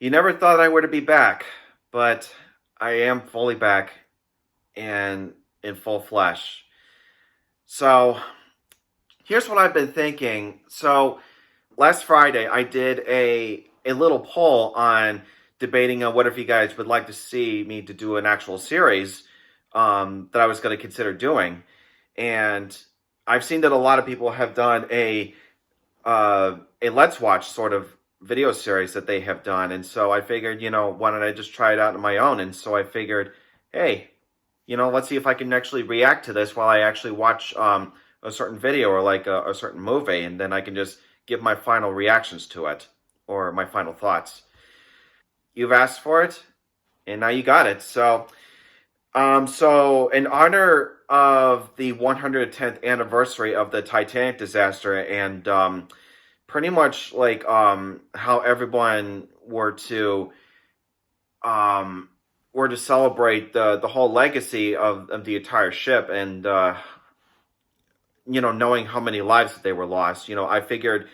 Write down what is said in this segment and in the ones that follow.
You never thought I were to be back, but I am fully back and in full flesh. So, here's what I've been thinking. So, last Friday I did a little poll on debating on what if you guys would like to see me to do an actual series that I was going to consider doing. And I've seen that a lot of people have done a Let's Watch sort of video series that they have done. And so I figured, why don't I just try it out on my own? And so I figured, hey, let's see if I can actually react to this while I actually watch a certain video or like a certain movie. And then I can just give my final reactions to it or my final thoughts. You've asked for it, and now you got it. So in honor of the 110th anniversary of the Titanic disaster, and pretty much like how everyone were to celebrate the whole legacy of the entire ship, and knowing how many lives that they were lost, I figured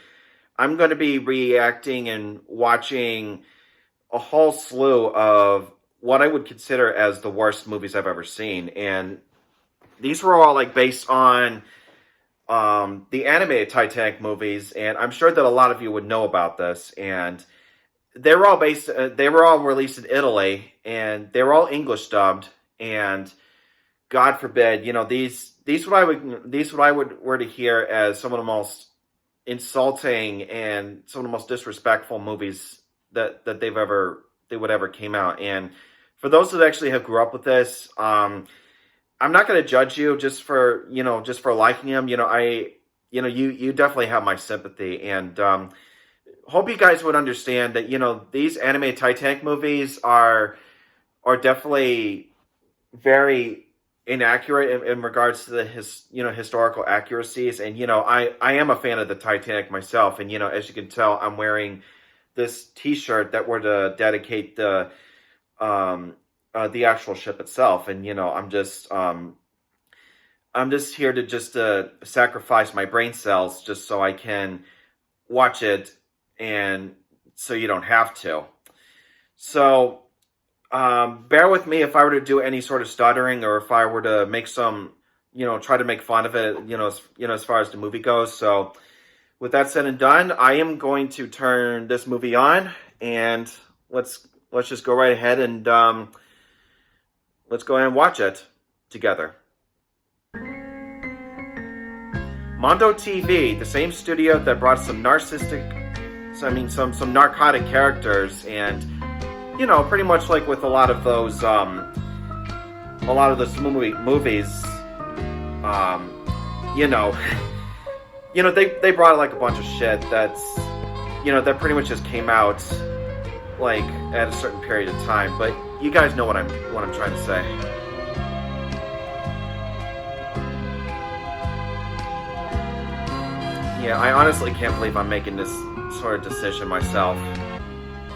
I'm going to be reacting and watching a whole slew of what I would consider as the worst movies I've ever seen. And these were all like based on the animated Titanic movies, and I'm sure that a lot of you would know about this. And they were all released in Italy, and they were all English dubbed. And God forbid, these what I were to hear as some of the most insulting and some of the most disrespectful movies that they would ever came out. And for those that actually have grew up with this, I'm not going to judge you just for liking them. You definitely have my sympathy, and hope you guys would understand that these animated Titanic movies are definitely very inaccurate in regards to the historical accuracies. And I am a fan of the Titanic myself, and as you can tell, I'm wearing this T-shirt that were to dedicate the actual ship itself. And I'm just here to sacrifice my brain cells just so I can watch it, and so you don't have to. So bear with me if I were to do any sort of stuttering, or if I were to make some try to make fun of it, as far as the movie goes. So with that said and done, I am going to turn this movie on, and let's just go right ahead and let's go ahead and watch it together. Mondo TV, the same studio that brought some narcotic characters, and pretty much like with a lot of those movies, they brought like a bunch of shit that's that pretty much just came out like at a certain period of time. But you guys know what I'm trying to say. Yeah, I honestly can't believe I'm making this sort of decision myself.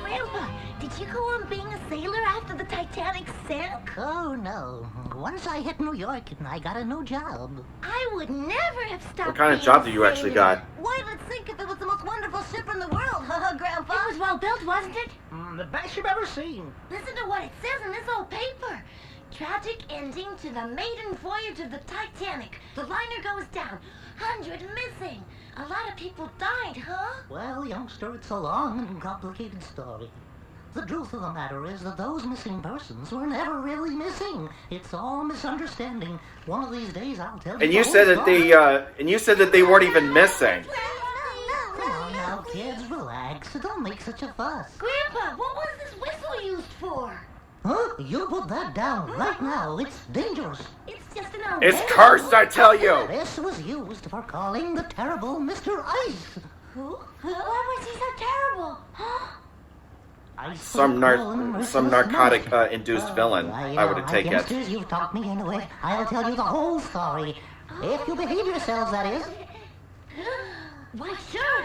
Grandpa, did you go on being a sailor after the Titanic sank? Oh, no. Once I hit New York, I got a new job. I would never have stopped. What kind of job do you actually got? Why, let's think if it was the most wonderful ship in the world, Grandpa. It was well built, wasn't it? The best you've ever seen. Listen to what it says in this old paper. Tragic ending to the maiden voyage of the Titanic. The liner goes down. 100 missing. A lot of people died, huh? Well, youngster, it's a long and complicated story. The truth of the matter is that those missing persons were never really missing. It's all misunderstanding. One of these days, I'll tell you. And you said that they weren't even missing. Come on now, kids, relax. Don't make such a fuss. Grandpa, what was this whistle used for? Huh? You put that down right now. It's dangerous. It's just an old... It's cursed, I tell you! This was used for calling the terrible Mr. Ice. Who? Why was he so terrible? Huh? Some narcotic induced villain, I would take it. Youngsters, you've taught me anyway. I'll tell you the whole story. If you behave yourselves, that is. Why, sure.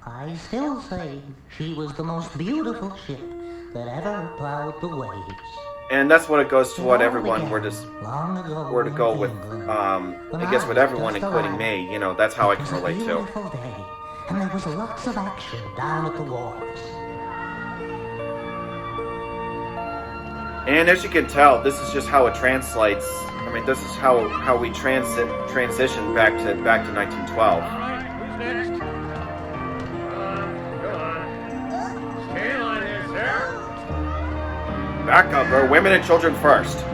I still say she was the most beautiful ship that ever plowed the waves. And that's what it goes to what everyone were to go with. England, I guess with everyone, including me, that's how I can relate to. And and there was lots of action down at the wharves. And as you can tell, this is just how it translates. I mean, this is how we transition back to 1912. Alright, who's next? Go on. Stay on there, sir. Back up, or women and children first.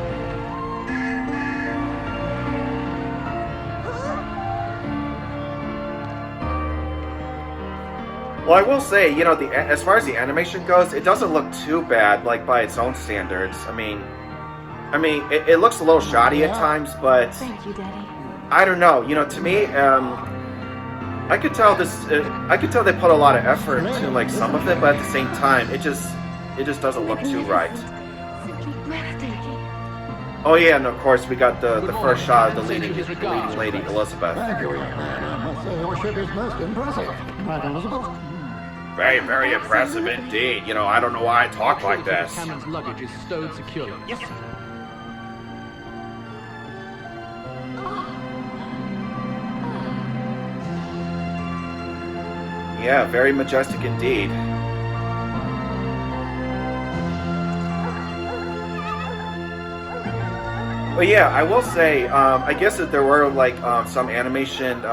Well, I will say, you know, as far as the animation goes, it doesn't look too bad, like by its own standards. I mean, it looks a little shoddy at times, but Thank you, Daddy. I don't know. You know, to me, I could tell I could tell they put a lot of effort into like some of it, but at the same time, it just doesn't look too right. Simply breathtaking. Oh yeah, and of course we got the first shot of the leading lady, Elizabeth. Thank you, young man. I must say your ship is most impressive. Right, Elizabeth? Very, very impressive indeed. You know, I don't know why I talk like this. Hammond's luggage is stowed securely. Yes, sir. Yeah, very majestic indeed. But yeah, I will say, I guess that there were like some animation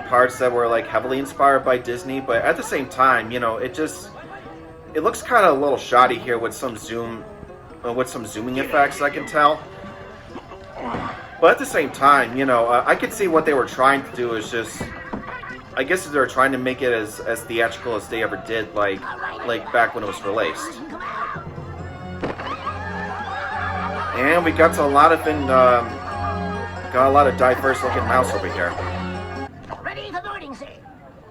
parts that were like heavily inspired by Disney, but at the same time, you know, it looks kind of a little shoddy here with some zooming effects, I can tell. But at the same time, you know, I could see what they were trying to do is just, I guess they were trying to make it as theatrical as they ever did, like back when it was released. And we got a lot of diverse looking mouse over here. Ready for boarding, sir.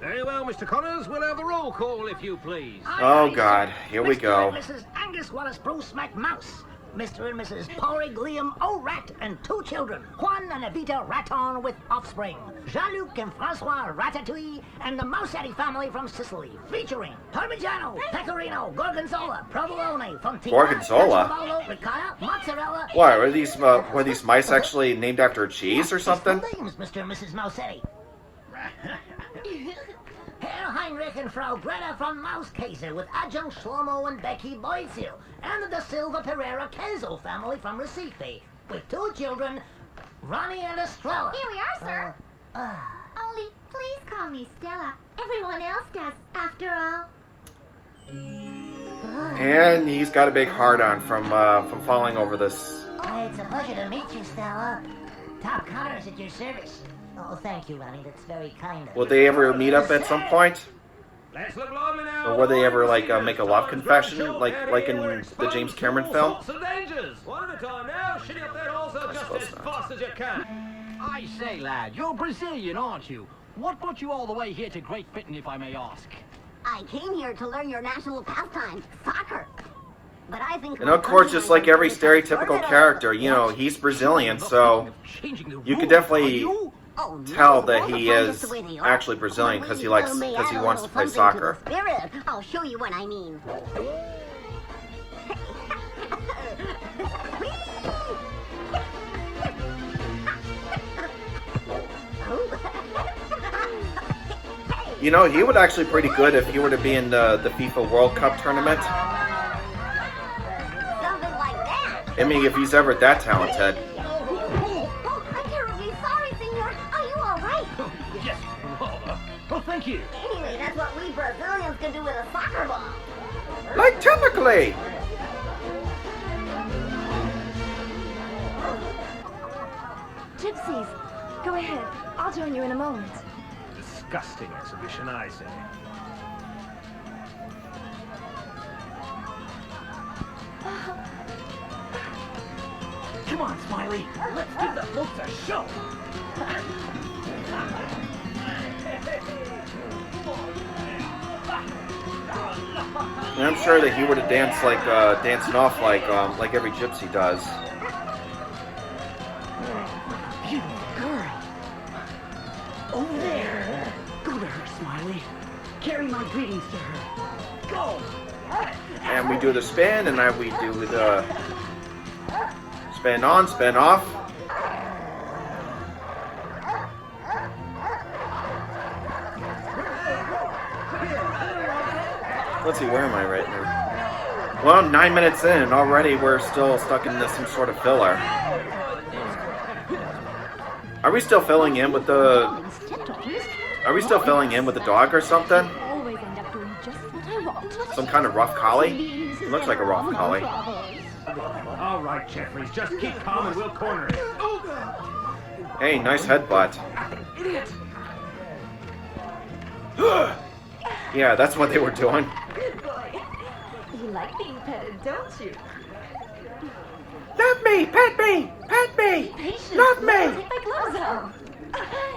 Very well, Mr. Connors. We'll have the roll call, if you please. Oh God, here we go. Mr. and Mrs. Angus Wallace Bruce McMouse. Mr. and Mrs. Porrig Liam O'Rat and 2 children, Juan and Evita Raton with offspring, Jean-Luc and Francois Ratatouille, and the Mousetti family from Sicily, featuring Parmigiano, Pecorino, Gorgonzola, Provolone, Fontina, Gorgonzola? Caciovallo, Ricotta, Mozzarella. Why, were these mice actually named after cheese or something? Names, Mr. and Mrs. Mousetti. Herr Heinrich and Frau Greta from Mauskaiser with adjunct Shlomo and Becky Boyzil, and the Da Silva Pereira Kenzo family from Recife, with 2 children, Ronnie and Estrella. Here we are, sir. Only, please call me Stella. Everyone else does, after all. And he's got a big hard-on from falling over this. It's a pleasure to meet you, Stella. Top Connors at your service. Oh, thank you, Ronnie. That's very kind of you. Will they ever meet up at some point? Let's look lively now. Or will they ever like make a love confession, like in the James Cameron film? All sorts of dangers. One at a time now. Shitty up that also just suppose as not. fast as you can. I say, lad, you're Brazilian, aren't you? What brought you all the way here to Great Britain, if I may ask? I came here to learn your national pastime, soccer. But I think... And of course, just like every stereotypical character, you know, he's Brazilian, so you could definitely Oh, no, tell that all the he fun is the way they are. actually Brazilian because he wants to play Something soccer. to the spirit. I'll show you what I mean. You know, he would actually pretty good if he were to be in the FIFA World Cup tournament. Something like that. I mean, if he's ever that talented. Oh, I'm terribly sorry, senor. Are you all right? Yes, rather. Oh, thank you. Anyway, that's what we Brazilians can do with a soccer ball. Like typically. Gypsies, go ahead. I'll join you in a moment. Disgusting exhibition, I say. Come on, Smiley. Let's give the folks a show. And I'm sure that he would have danced like dancing off like every gypsy does. Beautiful girl. Over there. Go to her, Smiley. Carry my greetings to her. Go. And we do the spin, and then we do the spin on, spin off. Let's see, where am I right now? Well, 9 minutes in, and already we're still stuck in some sort of filler. Are we still filling in with the... Are we still filling in with the dog or something? Always end up doing just what I want. Some kind of rough collie? It looks like a rough collie. All right, Jeffries, just keep calm and we'll corner it. Hey, nice headbutt. Yeah, that's what they were doing. Good boy. You like being petted, don't you? Love me! Pet me! Pet me! Patient. Love me! Take my gloves off.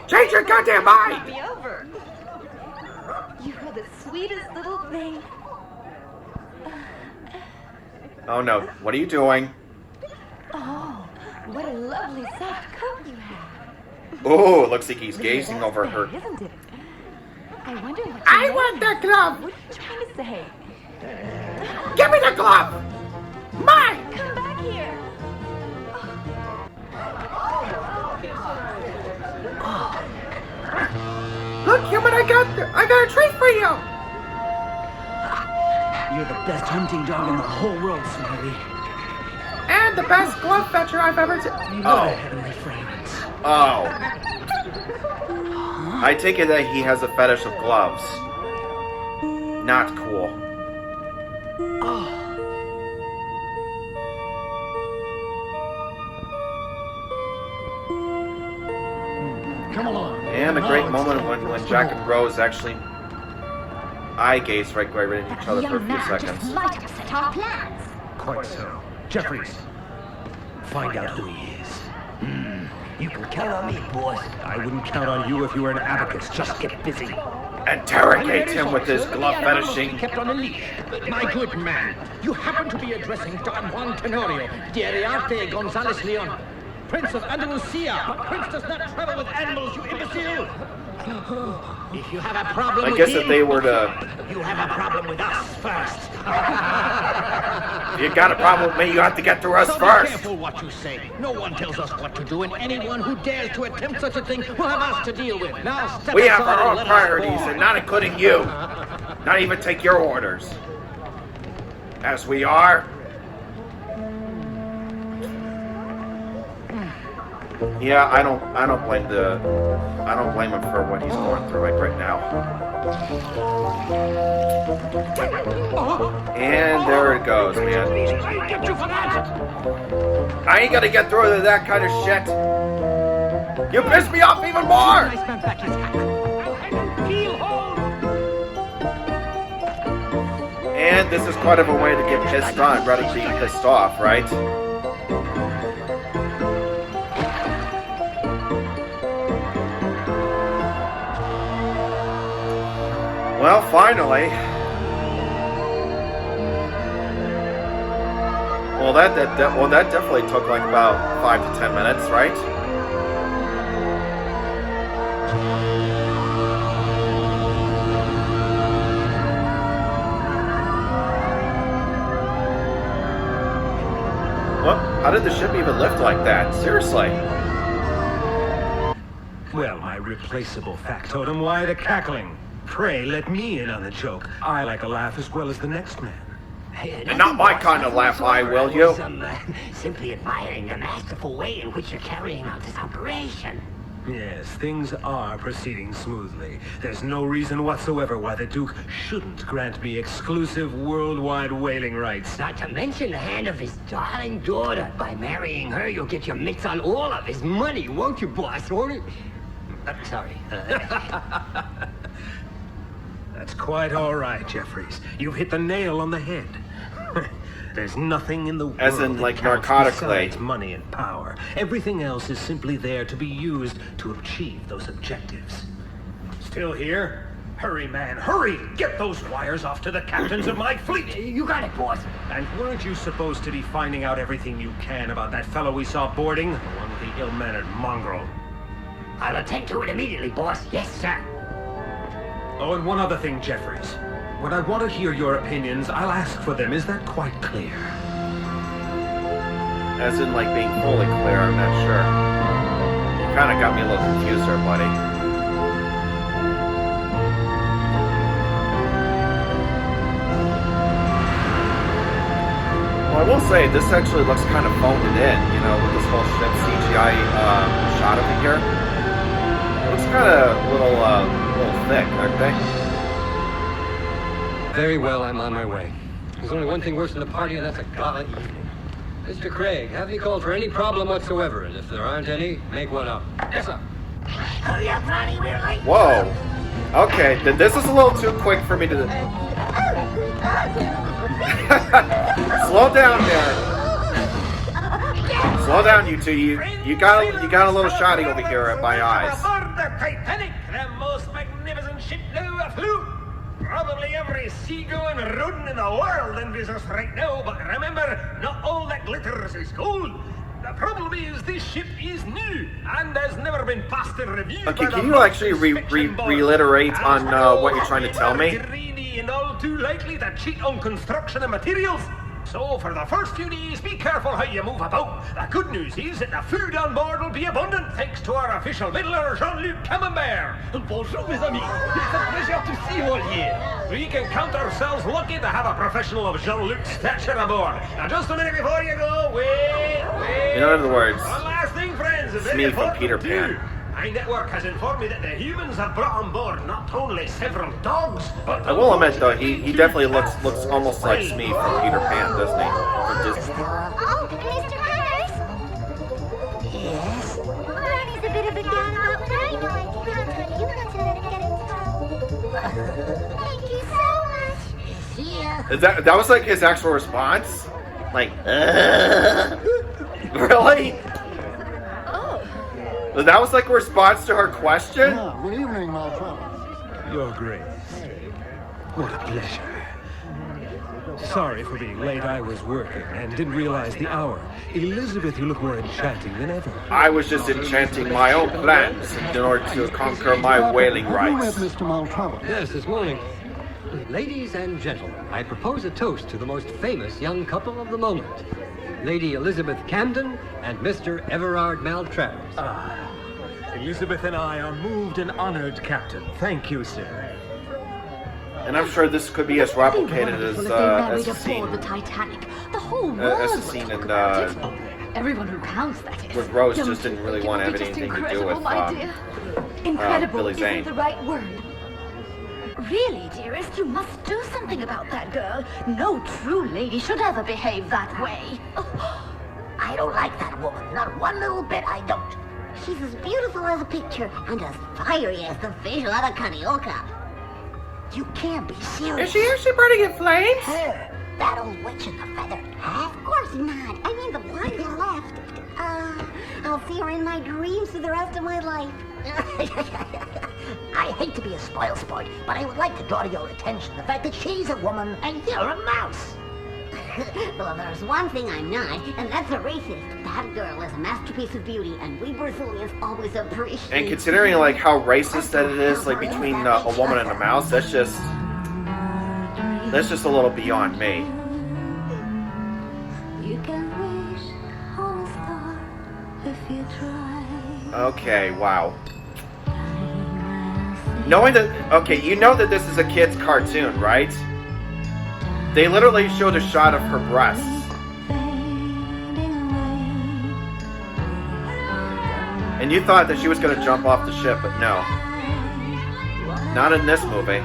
Change your goddamn mind! Me over. You are the sweetest little thing. Oh no, what are you doing? Oh, what a lovely soft coat you have. Oh, looks like he's gazing over her. Isn't it? I wonder what I want the glove! What are you trying to say? Give me the glove! Mine! Come back here. Look, human, I got a treat for you! You're the best hunting dog in the whole world, Smiley. And the best glove fetcher I've ever seen. What a heavenly fragrance. Oh. I take it that he has a fetish of gloves. Not cool. Come along. And a great moment when Jack and Rose actually eye gaze right into each other for a few seconds. Might upset our plans. Quite so. Jeffries, find out who he is. You can count on me, boss. I wouldn't count on you if you were an abacus. Just get busy. Interrogate him with his glove fetishing. Kept on a leash. My good man, you happen to be addressing Don Juan Tenorio, de Ariarte Gonzalez Leon, Prince of Andalusia. But Prince does not travel with animals, you imbecile. If you have a problem I guess if they were to... you have a problem with us first. If you got a problem with me, you have to get through us So first. be careful what you say. No one tells us what to do, and anyone who dares to attempt such a thing will have us to deal with. Now step We have aside our and own let us priorities, go. and not including you. Not even take your orders. As we are... Yeah, I don't blame him for what he's going through right now. And there it goes, man. Get you for that! I ain't gonna get through to that kind of shit. You piss me off even more. Nice man back his hat. Heel hold! And this is quite of a way to get pissed on rather than being pissed off, right? Well, finally. Well, that definitely took like about 5 to 10 minutes, right? What? How did the ship even lift like that? Seriously. Well, my replaceable factotum, why the cackling? Pray, let me in on the joke. I like a laugh as well as the next man. And not my kind of laugh, I will you? Simply admiring the masterful way in which you're carrying out this operation. Yes, things are proceeding smoothly. There's no reason whatsoever why the Duke shouldn't grant me exclusive worldwide whaling rights. Not to mention the hand of his darling daughter. By marrying her, you'll get your mitts on all of his money, won't you, boss? Won't you? Sorry. That's quite all right, Jeffries. You've hit the nail on the head. There's nothing in the world As in, that like, counts narcotically. besides money and power. Everything else is simply there to be used to achieve those objectives. Still here? Hurry, man, hurry! Get those wires off to the captains of my fleet! You got it, boss. And weren't you supposed to be finding out everything you can about that fellow we saw boarding? The one with the ill-mannered mongrel. I'll attend to it immediately, boss. Yes, sir. Oh, and one other thing, Jeffries. When I want to hear your opinions, I'll ask for them. Is that quite clear? As in, like, being fully clear, I'm not sure. You kind of got me a little confused there, buddy. will say, this actually looks kind of phoned in, you know, with this whole ship CGI shot over here. It looks kind of a little thick, aren't they? Very well, I'm on my way. There's only one thing worse than a party, and that's a gala evening. Mr. Craig, have you called for any problem whatsoever? And if there aren't any, make one up. Yes, sir. Hurry up, Ronnie, we're late. Whoa. Okay, then this is a little too quick for me to... Slow down there. Slow down, you two. You got a little shoddy over here at my eyes. Aboard the Titanic, the most magnificent ship now afloat. Probably every seagoing rodent in the world envies us right now, but remember, not all that glitters is gold. The problem is this ship is new and has never been passed in review. Okay, can you actually reiterate on what you're trying to tell me? Greedy and all too likely to cheat on construction and materials. So for the first few days, be careful how you move about. The good news is that the food on board will be abundant thanks to our official middler, Jean-Luc Camembert. Bonjour, mes amis. It's a pleasure to see you all here. We can count ourselves lucky to have a professional of Jean-Luc's stature aboard. Now, just a minute before you go, wait. In other words, One last thing, friends. it's me from Peter Pan. My network has informed me that the humans have brought on board not only several dogs, but... I will admit, though, he definitely looks almost like Smee from Peter Pan, doesn't he? From Disney. Oh, Mr. Myers? Yes? Ronnie's a bit of a gal, but I know I can count on you not to let him get into trouble. Thank you so much. See ya. Is that was like his actual response? Like, really? That was like a response to her question? Yeah, good evening, my friend. Your Grace. What a pleasure. Sorry for being late. I was working and didn't realize the hour. Elizabeth, you look more enchanting than ever. I was just enchanting my own plans in order to conquer my whaling Have you met rights. Mr. Maltravel? Yes, this morning. Ladies and gentlemen, I propose a toast to the most famous young couple of the moment. Lady Elizabeth Camden and Mr. Everard Maltravers. Elizabeth and I are moved and honored, Captain. Thank you, sir. And I'm sure this could be as replicated as Wonderful if they a married scene aboard the Titanic. The whole world as a would scene talk in about it. Everyone who counts, that is. with Rose Don't just didn't you really think want it to would have be just anything to do incredible, with my dear? Incredible Billy isn't Zane. the right word. Really, dearest, you must do something about that girl. No true lady should ever behave that way. I don't like that woman. Not one little bit, I don't. She's as beautiful as a picture and as fiery as the fish out of Carioca. You can't be serious. Is she actually burning in flames? Her, that old witch in the feather hat? Of course not. I mean the one who left. I'll see her in my dreams for the rest of my life. I hate to be a spoil sport, but I would like to draw to your attention the fact that she's a woman and you're a mouse. Well, there's one thing I'm not, and that's a racist. That girl is a masterpiece of beauty, and we Brazilians always appreciate. And considering like how racist that it is, like between a woman and a mouse, that's just a little beyond me. You can wish on a star if you try. Okay, wow. Knowing that, okay, you know that this is a kid's cartoon, right? They literally showed a shot of her breasts. And you thought that she was going to jump off the ship, but no. Not in this movie.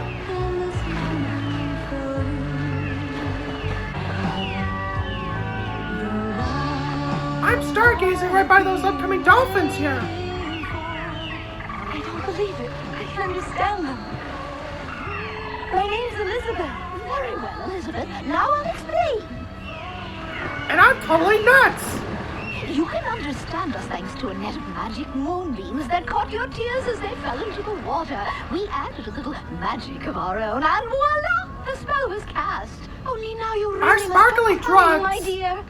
I'm stargazing right by those upcoming dolphins here. I don't believe it. I can understand them. My name's Elizabeth. Very well, Elizabeth. Now I'll explain. And I'm totally nuts. You can understand us thanks to a net of magic moonbeams that caught your tears as they fell into the water. We added a little magic of our own, and voila! The spell was cast. Only now you really Our must sparkling stop crying, drugs. my dear.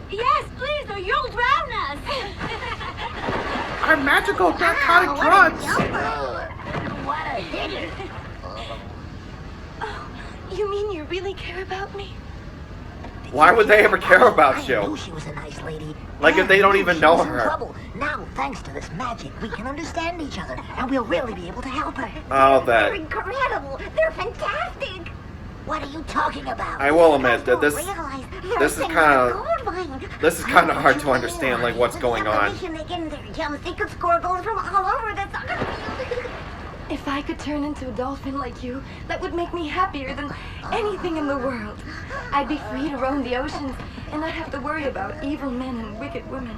Yes, please, or you'll drown us. Our magical narcotic drugs. What a hitter! Oh, you mean you really care about me? Why would they ever care I about knew you? she was a nice lady. Like if they don't even She know was in her. trouble. Now, thanks to this magic, we can understand each other, and we'll really be able to help her. Oh, They're that. incredible. They're fantastic. What are you talking about? I will admit that Don't this. realize this is kind of hard to understand, like what's going on. They get in their gums. They could score goals from all over the soccer field. If I could turn into a dolphin like you, that would make me happier than anything in the world. I'd be free to roam the oceans and not have to worry about evil men and wicked women.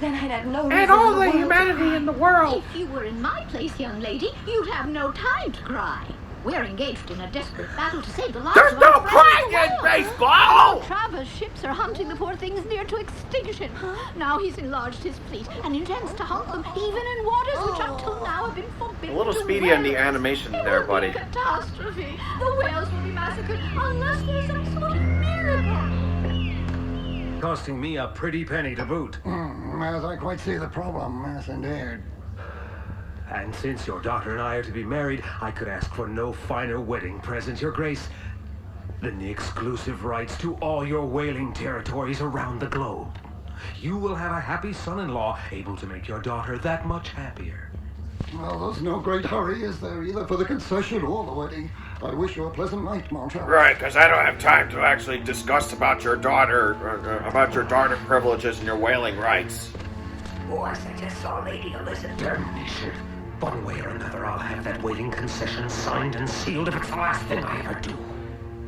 Then I'd have no reason And all in the world to humanity cry. in the world. If you were in my place, young lady, you'd have no time to cry. We're engaged in a desperate battle to save the lives There's of no our crying friends in the whales. baseball! Travis' ships are hunting the poor things near to extinction. Now he's enlarged his fleet and intends to hunt them even in waters which until now have been forbidden A little to speedy in the whales. animation It there, will buddy. be a catastrophe. The whales will be massacred unless there's some sort of miracle. Costing me a pretty penny to boot. As I quite see the problem, yes indeed. And since your daughter and I are to be married, I could ask for no finer wedding present, Your Grace, than the exclusive rights to all your whaling territories around the globe. You will have a happy son-in-law, able to make your daughter that much happier. Well, there's no great hurry, is there, either for the concession or the wedding. I wish you a pleasant night, Marshal. Right, because I don't have time to actually discuss about your daughter privileges and your whaling rights. Boss, I just saw Lady Elizabeth. One way or another, I'll have that whaling concession signed and sealed if it's the last thing I ever do.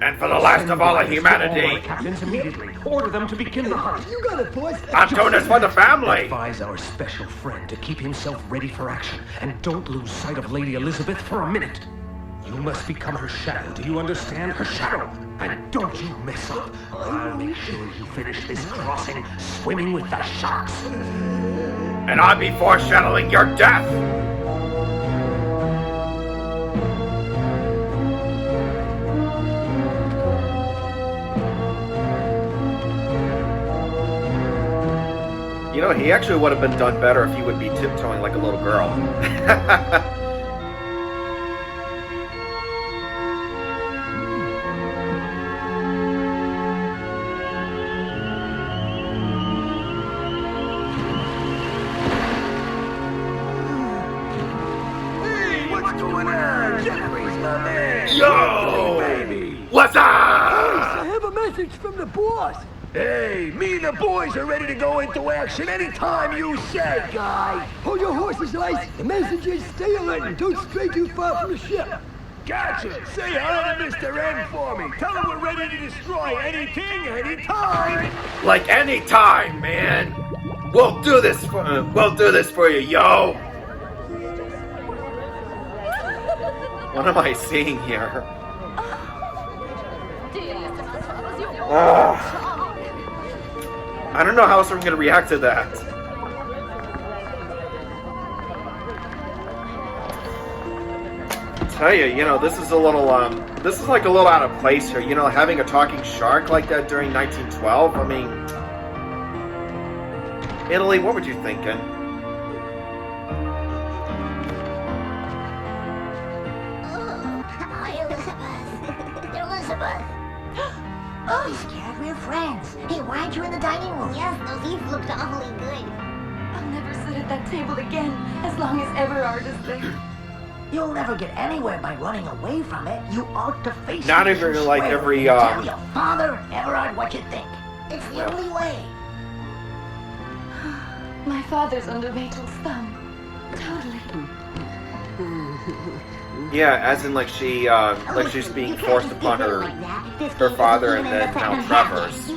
And for the last of all of All my humanity, captains immediately. Order them to begin the hunt. You got it, boys. I'm doing this for the family. Advise our special friend to keep himself ready for action, and don't lose sight of Lady Elizabeth for a minute. You must become her shadow, do you understand? Her shadow! And don't you mess up. I'll make sure you finish this crossing swimming with the sharks. And I'll be foreshadowing your death. You know, he actually would have been done better if he would be tiptoeing like a little girl. Hey, what's going on? Jeffrey's my man. Yo! Baby. What's up? I have a message from the boss. Hey, me and the boys are ready to go into action anytime you say, guy. Hold your horses, Ice. The message is stay alert and don't stray too far from the ship. Gotcha. Say hi to Mr. M for me. Tell him we're ready to destroy anything, anytime. Like any time, man. We'll do this for you, yo. What am I seeing here? I don't know how else I'm gonna react to that. I tell you, you know, this is a little, this is like a little out of place here. You know, having a talking shark like that during 1912. I mean, Italy, what were you thinking? Hi, Elizabeth. Elizabeth. Oh, he's scared. We're friends. Hey, why aren't you in the dining room? Yes, those eats looked awfully good. I'll never sit at that table again as long as Everard is there. You'll never get anywhere by running away from it. You ought to face Not it. even You like swear every, and tell your father, Everard, what you think. It's the only way. My father's under Rachel's thumb. Totally. Yeah, as in like she's being forced upon her father and then now Trevor's.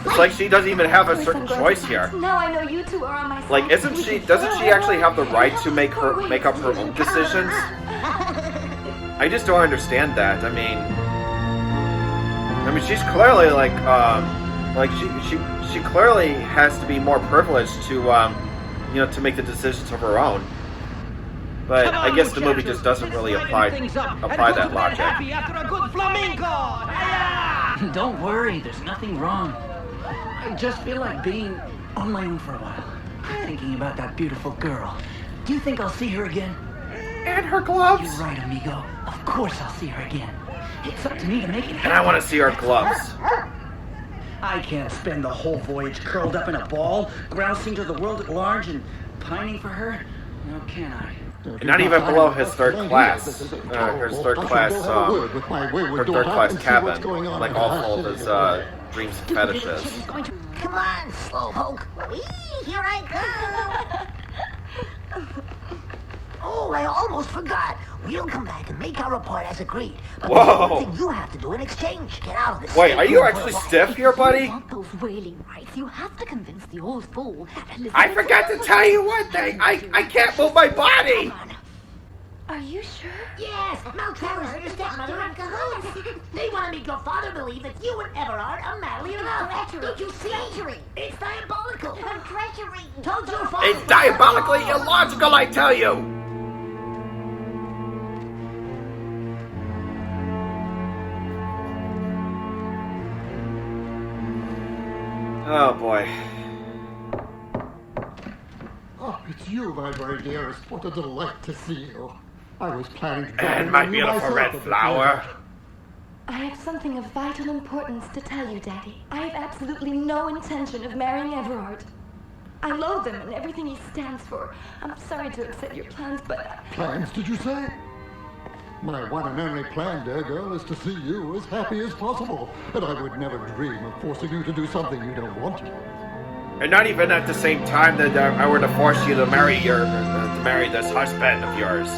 It's like she doesn't even have a certain choice here. Now I know you two are on my side. Like, doesn't she actually have the right to make up her own decisions? I just don't understand that. I mean, she's clearly like she clearly has to be more privileged to to make the decisions of her own. But I guess the movie just doesn't really apply that logic. After a good flamenco. Don't worry, there's nothing wrong. I just feel like being on my own for a while. Thinking about that beautiful girl. Do you think I'll see her again? And her gloves. You're right, amigo. Of course I'll see her again. It's up to me to make it happen. And I want to see her gloves. I can't spend the whole voyage curled up in a ball, grousing to the world at large and pining for her. Now can I? Not even below his third class, her third class cabin, like all full of his dreams and fetishes. Come on, slowpoke. Here I come. Oh, I almost forgot. We'll come back and make our report as agreed. But Whoa. there's one thing you have to do in exchange. Get out of this. Wait, are you actually stiff here, buddy? If you want those whaling rights, you have to convince the old fool that Elizabeth... I forgot to tell you one thing. I can't move my body. Are you sure? Yes, Maltravers and your stepmother are cahoots. They want to make your father believe that you and Everard are madly in love. Don't you see? Treachery. It's diabolical. Treachery. Told your father. It's diabolically illogical, I tell you. Oh boy. Oh, it's you, my very dearest. What a delight to see you. I was planning to... And my beautiful red flower. I have something of vital importance to tell you, Daddy. I have absolutely no intention of marrying Everard. I loathe him and everything he stands for. I'm sorry to upset your plans, but... Plans, did you say? My one and only plan, dear girl, is to see you as happy as possible. And I would never dream of forcing you to do something you don't want to. And not even at the same time that I were to force you to marry this husband of yours.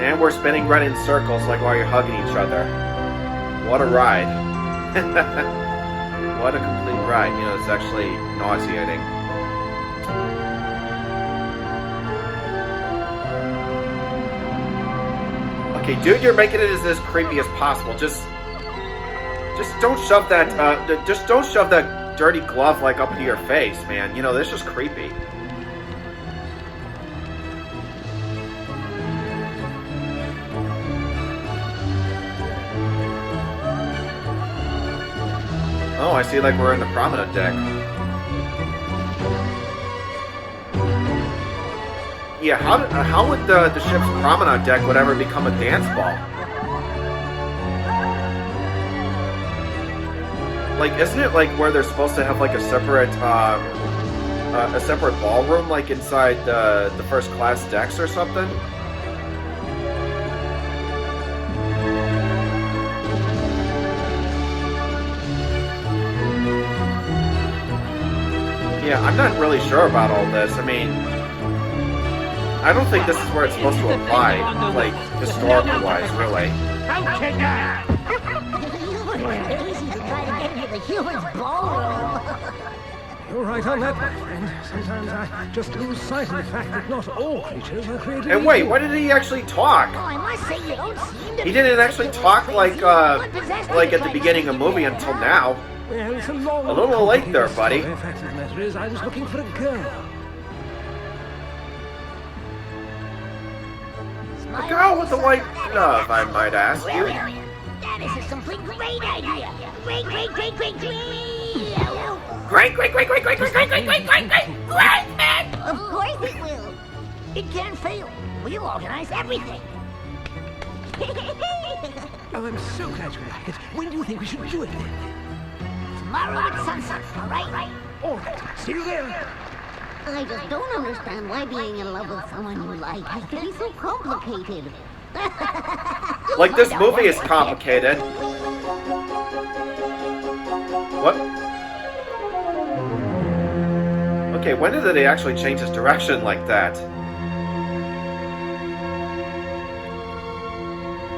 And we're spinning right in circles like while you're hugging each other. What a ride. What a complete ride. You know, it's actually nauseating. Okay, dude, you're making it as creepy as possible. Just don't shove that, just don't shove that dirty glove like up into your face, man. You know, this is creepy. Oh, I see, like we're in the promenade deck. Yeah, how would the ship's promenade deck would ever become a dance ball? Like, isn't it like where they're supposed to have like a separate ballroom, like inside the first class decks or something? Yeah, I'm not really sure about all this. I mean, I don't think this is where it's supposed to apply, like, historical-wise, really. Easy to try to get into the human's ballroom. You're right on that, my friend. Sometimes I just lose sight of the fact that not all creatures are created And wait, why did he actually talk? Oh, I must say you don't seem to... He didn't actually talk like at the beginning of the movie until now. Well, it's a long... A little late there, buddy. The fact of the matter is, I was looking for a girl. A girl with a white glove, I might ask you. That is a simply great idea. Great, great, great, great, great. Of course it will. It can't fail. We'll organize everything. Oh, I'm so glad you like it. When do you think we should do it then? Tomorrow at sunset, all right? All right, see you there. I just don't understand why being in love with someone you like has to be so complicated. Like, this movie is complicated. What? Okay, when did they actually change his direction like that?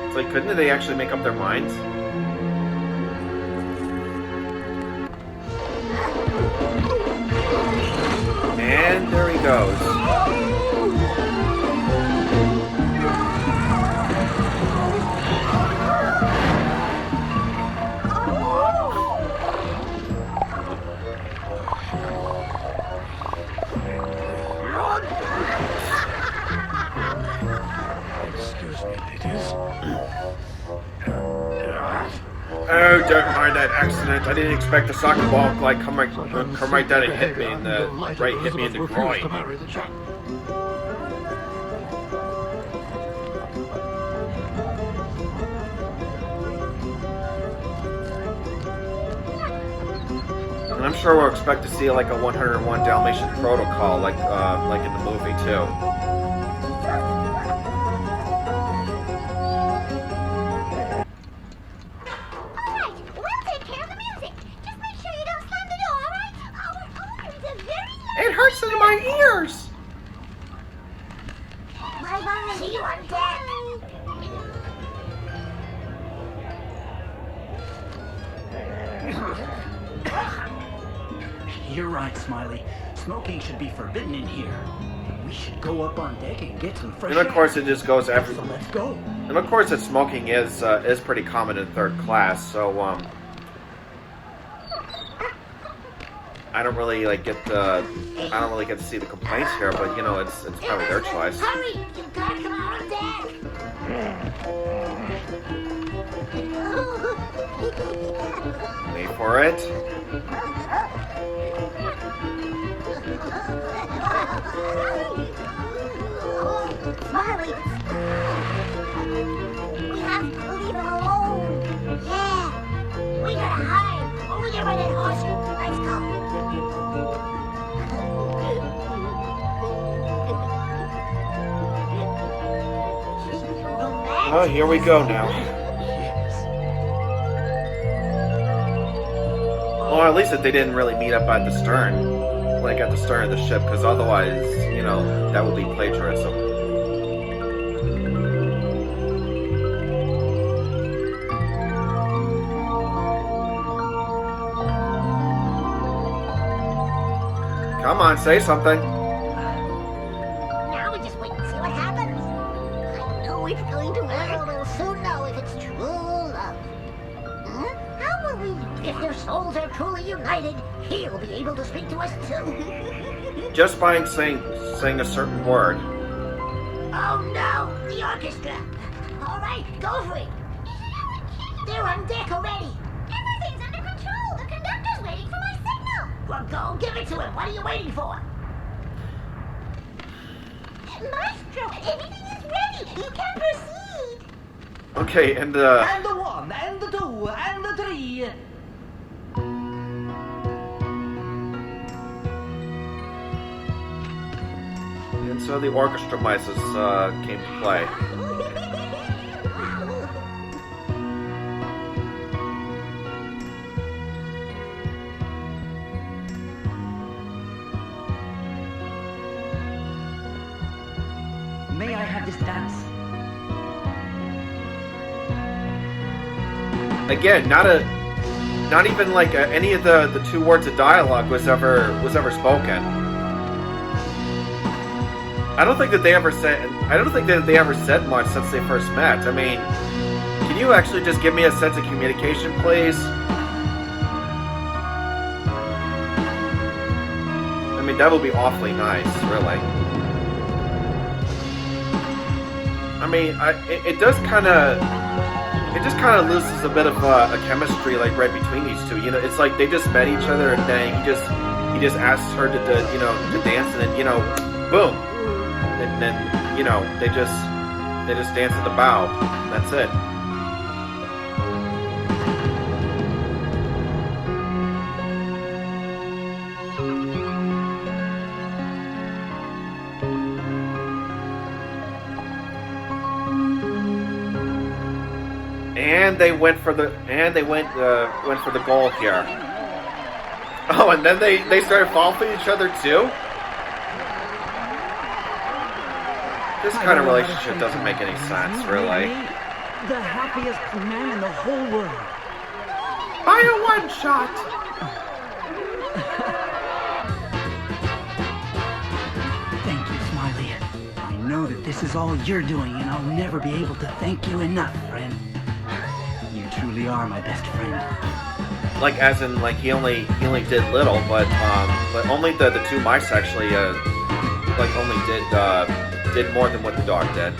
It's like, couldn't they actually make up their minds? And there he goes. Excuse me, ladies. Oh, don't mind that accident. I didn't expect the soccer ball to like come right down and hit me in the groin. I'm sure we'll expect to see like a 101 Dalmatian protocol, like in the movie too. Alright, we'll take care of the music. Just make sure you don't slam the door, alright? Our arms are very loud. It hurts in my ears! Bye-bye. See you on deck. You're right, Smiley. Smoking should be forbidden in here. We should go up on deck and get some fresh And of course, it just goes every. So let's go. And of course, that smoking is pretty common in third class. So I don't really get to see the complaints here, but you know, it's probably their choice. Hurry! You gotta come out on deck. Wait for it. Smiley! We have to leave him alone. Yeah. We gotta hide over there by that horseshoe. Let's go. Oh, here we go now. Well, at least that they didn't really meet up at the stern, like at the stern of the ship, because otherwise, you know, that would be plagiarism. Come on, say something. Now we just wait and see what happens. I know it's going to work. We'll soon know if it's true love. Huh? How will we know? If their souls are truly united, he'll be able to speak to us too. Just by saying a certain word. Oh no, the orchestra. All right, go for it. They're on deck already. Everything's under control. The conductor's waiting for my signal. Well, go give it to him. What are you waiting for? Maestro, everything is ready. You can proceed. Okay, and And the one, and the two, and the three. and so the orchestra mices came to play. May I have this dance? Again, not even like any of the two words of dialogue was ever spoken. I don't think that they ever said much since they first met. I mean, can you actually just give me a sense of communication, please? I mean, that would be awfully nice, really. I mean, it just kind of loses a bit of a chemistry, like right between these two. You know, it's like they just met each other, and then he just asked her to dance, and then, you know, boom, and then, you know, they just dance at the bow. That's it. And they went for the goal here. Oh, and then they started falling for each other too. This kind of relationship doesn't make any sense, really. The happiest man in the whole world. Buy a one shot. Thank you, Smiley. I know that this is all you're doing, and I'll never be able to thank you enough, friend. You truly are my best friend. Like, as in, like, he only did little, but only the two mice actually did more than what the dog did.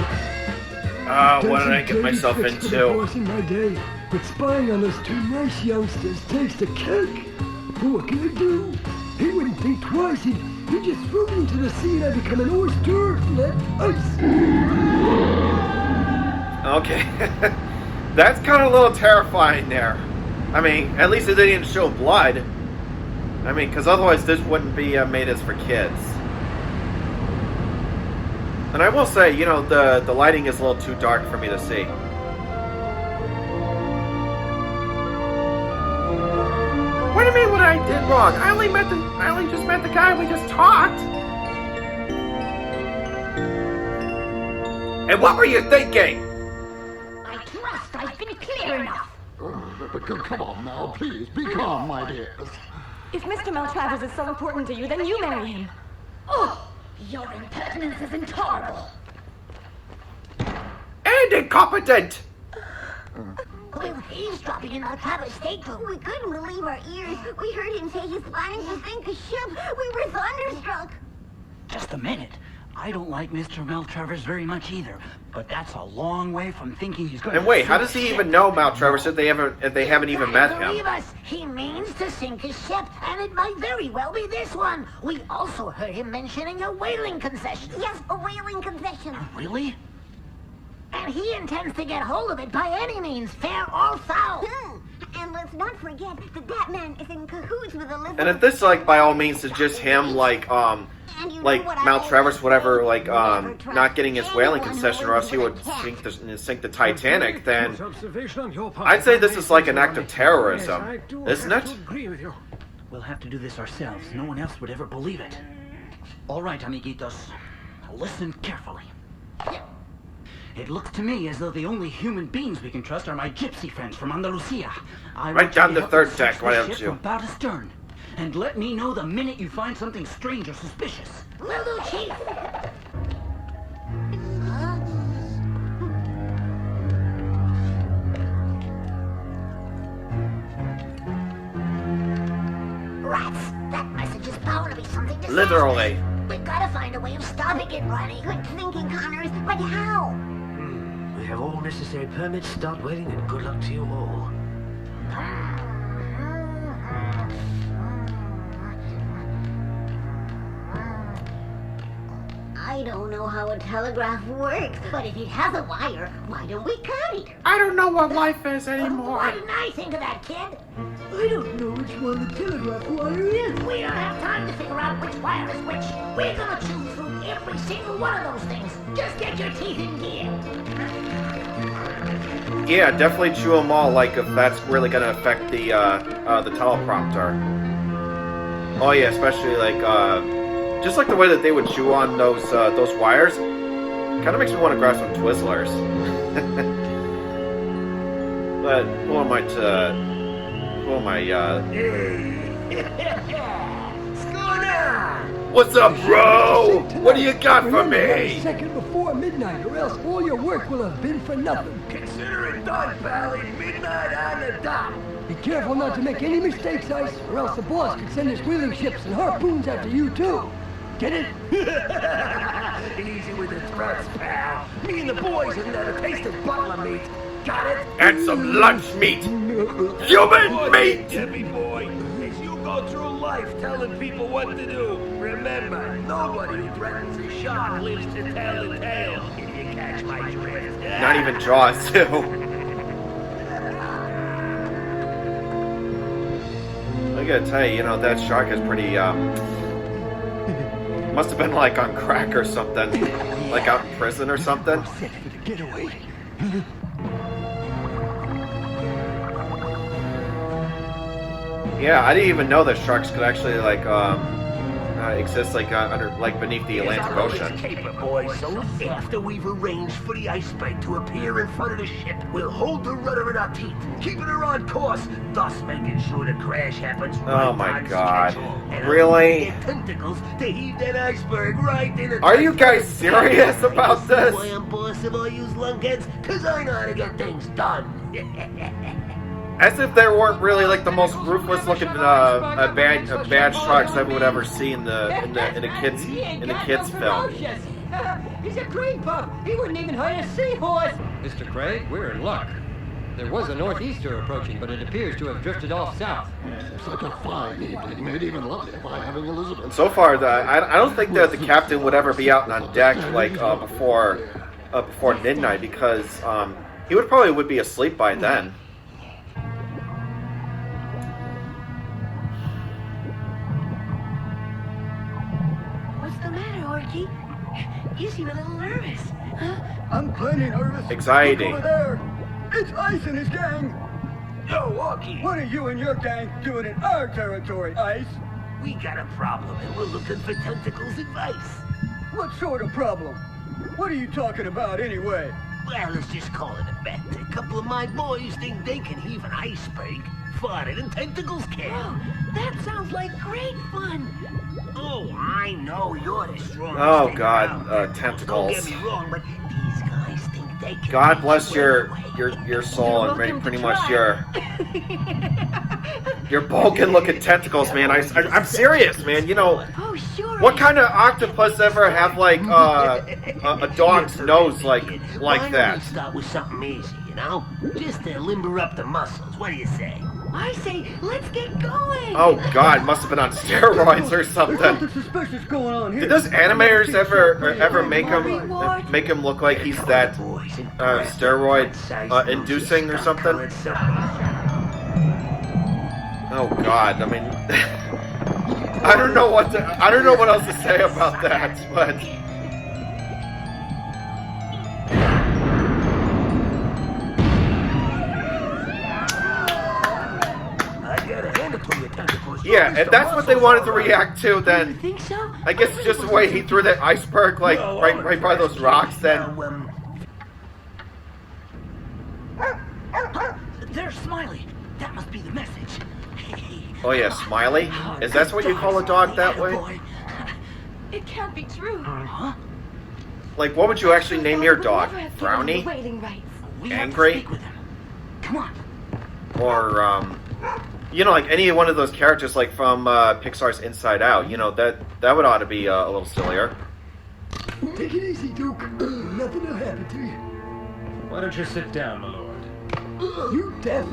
What did I get myself into? In my day, but spying on those two nice youngsters takes the cake. But what can I do? He wouldn't think twice. He'd just throw me into the sea and I'd become an oyster and let ice. Okay. That's kind of a little terrifying there. I mean, at least they didn't show blood. I mean, because otherwise this wouldn't be made as for kids. And I will say, you know, the lighting is a little too dark for me to see. What do you mean what I did wrong? I only just met the guy, we just talked. And what were you thinking? I trust I've been clear enough. Come on now, please, be calm, my dears. If Mr. Maltravers is so important to you, then you marry him. Oh, your impertinence is intolerable. And incompetent! We were eavesdropping in Maltravers' stateroom. We couldn't believe our ears. We heard him say he's planning to sink a ship. We were thunderstruck. Just a minute. I don't like Mr. Maltravers very much either, but that's a long way from thinking he's going to... And wait, how does he even know Maltravers if they haven't even met him? Believe us, he means to sink a ship, and it might very well be this one. We also heard him mentioning a whaling concession. Yes, a whaling concession. Really? And he intends to get hold of it by any means, fair or foul. And let's not forget that man is in cahoots with Elizabeth. And if this, like, by all means is just him, like Maltravers, whatever, like, not getting his whaling concession, or else he would sink the Titanic, then I'd say this is like an act of terrorism, isn't it? We'll have to do this ourselves. No one else would ever believe it. All right, amiguitos. Listen carefully. It looks to me as though the only human beings we can trust are my gypsy friends from Andalusia. Right down the third deck, why don't you? From bow to stern. And let me know the minute you find something strange or suspicious. Will do, Chief. Rats! That message is bound to be something disastrous. Literally. We've got to find a way of stopping it, Ronnie. Good thinking, Connors, but how? We have all necessary permits. Start waiting, and good luck to you all. I don't know how a telegraph works, but if it has a wire, why don't we cut it? I don't know what life is anymore. Why didn't I think of that, kid? I don't know which one the telegraph wire is. We don't have time to figure out which wire is which. We're gonna chew through every single one of those things. Just get your teeth in gear. Yeah, definitely chew them all, like, if that's really gonna affect the teleprompter. Oh yeah, especially, like, just like the way that they would chew on those wires, kind of makes me want to grab some Twizzlers. But who am I What's going on? What's up, bro? What do you got for me? A second before midnight, or else all your work will have been for nothing. Consider it done, Pally. Midnight on the dot. Be careful not to make any mistakes, Ice, or else the boss could send his whaling ships and harpoons after you, too. Get it? Easy with the threats, pal. Me and the boys have never tasted butler meat. Got it? And some lunch meat. Human meat! Jimmy boy, as you go through life telling people what to do, remember, nobody who threatens a shark lives to tell the tale. If you catch my drift. Not even Jaws, too. I gotta tell you, you know, that shark is pretty, must have been, like, on crack or something. Like, out in prison or something. Set for the getaway. Yeah, I didn't even know that sharks could actually, like, exist, like, under, like, beneath the Atlantic Ocean. Caper, boys. So after we've arranged for the iceberg to appear in front of the ship, we'll hold the rudder in our teeth, keeping her on course, thus making sure the crash happens right Oh my on god. schedule. And Really? get tentacles to heave that iceberg right in the... Are you guys serious about this? Why I'm boss of all you lunkheads? Cause I know how to get things done. As if there weren't really, like, the most ruthless looking bad sharks I would ever see in a kids film. He's a great pup. He wouldn't even hurt a seahorse. Mr. Craig, we're in luck. There was a northeaster approaching, but it appears to have drifted off south. It's like a fine evening, made even lovely by having Elizabeth. And so far, I don't think that the captain would ever be out on deck, like, before midnight, because he would be asleep by then. You seem a little nervous. Huh? I'm plenty nervous. Anxiety. Look over there. It's Ice and his gang. Yo, Walkie. What are you and your gang doing in our territory, Ice? We got a problem and we're looking for Tentacles' advice. What sort of problem? What are you talking about anyway? Well, let's just call it a bet. A couple of my boys think they can heave an iceberg farther than Tentacles can. Oh, that sounds like great fun. Oh, I know you're the strongest. Oh God, tentacles. Don't get me wrong, but these guys think they can. God bless your soul and pretty much your bulging looking tentacles, man. I'm serious, man. You know, what kind of octopus ever have like a dog's nose like Why that? don't we start with something easy, you know? Just to limber up the muscles. What do you say? I say, let's get going. Oh God, must have been on steroids or There's something. something suspicious going on here. Did those animators ever make him look like he's that steroid inducing or something? Oh God, I mean, I don't know what else to say about that, but. Yeah, if that's what they wanted to react to, then You think so? I guess it's just the way he threw that iceberg, like right by those rocks. Then There's Smiley. That must be the message. oh yeah, Smiley. Is that what you call a dog that way? It can't be true. Huh? Like, what would you actually name your dog? Never have given Brownie? the waiting rights. We have to Angry? speak with him. Come on. Or you know, like any one of those characters, like from Pixar's Inside Out. You know, that would ought to be a little sillier. Take it easy, Duke. Nothing will happen to you. Why don't you sit down, my lord? You deaf?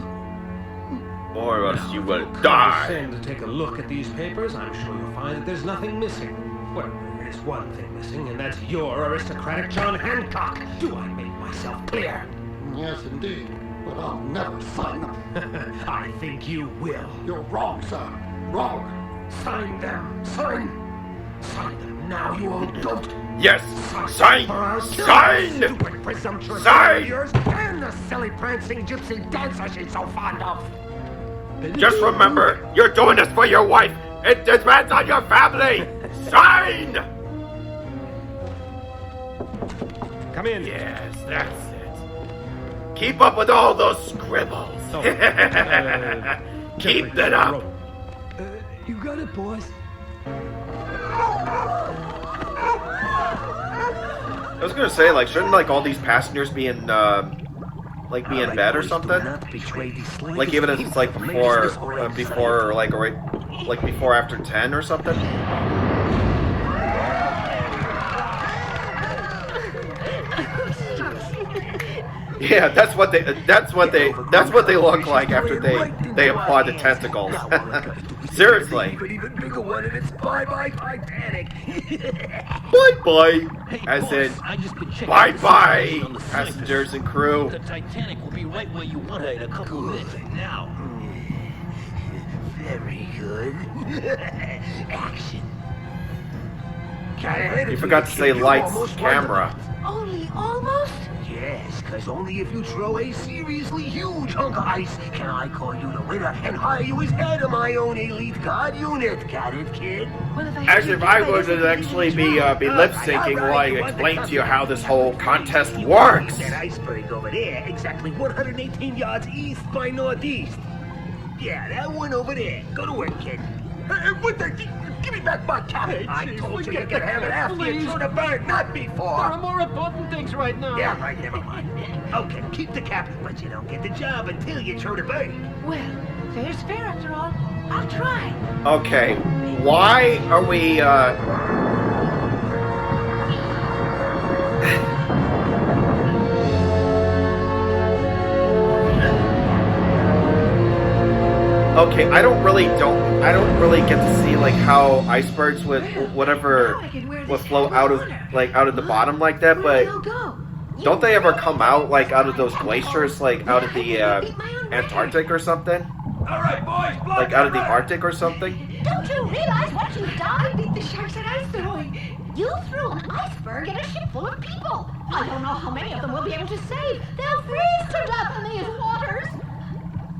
Or else you will Die. die. To take a look at these papers, I'm sure you'll find that there's nothing missing. Well, there is one thing missing, and that's your aristocratic John Hancock. Do I make myself clear? Yes, indeed. But I'll never sign them. I think you will. You're wrong, sir. Wrong. Sign them. Sign them now, you old dolt. Yes, sign, sign, Stupid presumptuous sign. of yours and the silly prancing gypsy dancer she's so fond of. Just remember, you're doing this for your wife. It depends on your family. Sign. Come in. Yes, that's it. Keep up with all those scribbles. Keep it up. You got it, boys. I was gonna say, like, shouldn't like all these passengers be in bed or something? Like even if it's like before after 10 or something. Yeah, that's what they look like after they apply the tentacles. Seriously. Even bigger one, and it's bye-bye Titanic. Bye-bye. As in, bye-bye, passengers and crew. The Titanic will be right where you want her in a couple minutes. Now. Very good. Action. You forgot to say lights, camera. Only almost? Yes, because only if you throw a seriously huge hunk of ice can I call you the winner and hire you as head of my own elite guard unit. Got it, kid? Well, As if I would actually be lip syncing while I explain to you how this whole contest works. That iceberg over there, exactly 118 yards east by northeast. Yeah, that one over there. Go to work, kid. What the? Give me back my cap. I told you you could have it after you threw the bird, not before. There are more important things right now. Yeah, right, never mind. Okay, keep the cap, but you don't get the job until you throw the bird. Well, fair's fair after all. I'll try. Okay, why are we, Okay, I don't really get to see like how icebergs would flow out of the bottom like that, but don't they ever come out like out of those glaciers, like out of the Antarctic or something? All right, boys, Like out of the Arctic or something? Don't you realize what you've done? I beat the sharks at ice throwing. You threw an iceberg at a ship full of people. I don't know how many of them we'll be able to save. They'll freeze to death in these waters.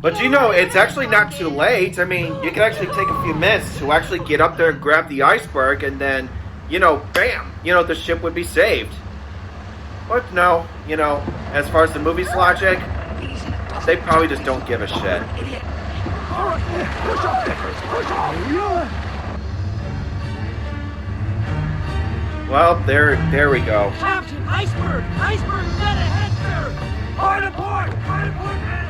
But you know, it's actually not too late. I mean, you can actually take a few minutes to actually get up there and grab the iceberg, and then, you know, bam, you know, the ship would be saved. But no, you know, as far as the movie's logic, they probably just don't give a shit. Well, there we go. Captain, iceberg! Iceberg dead ahead, sir! Hard aboard! Hard aboard, man!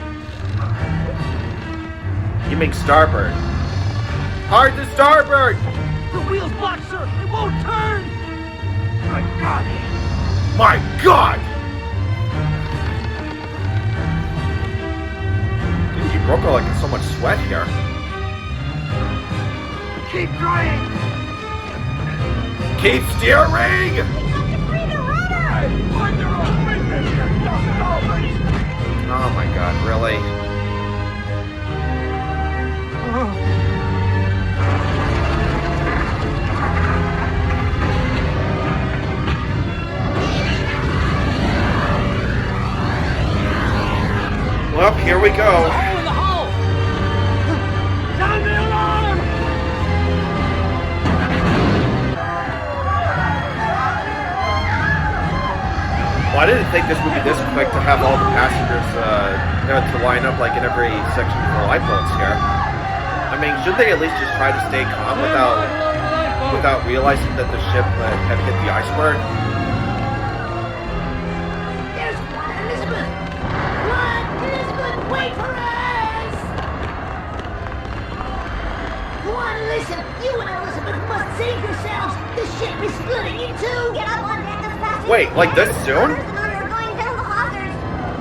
You mean starboard. Hard to starboard! The wheel's blocked, sir! It won't turn! My God! My God! Dude, you broke out like so much sweat here. Keep trying! Keep steering! Oh my God, really? Well, here we go. Hole in the hull! Sound the alarm! Well, I didn't think this would be this quick to have all the passengers to line up like in every section of the lifeboats here. I mean, should they at least just try to stay calm without realizing that the ship had hit the iceberg? There's Elizabeth! Run, Elizabeth, wait for us! One, listen, you and Elizabeth must save yourselves! The ship is splitting in two! Get up on deck as fast as Wait, like this soon? You're going down the hawsers.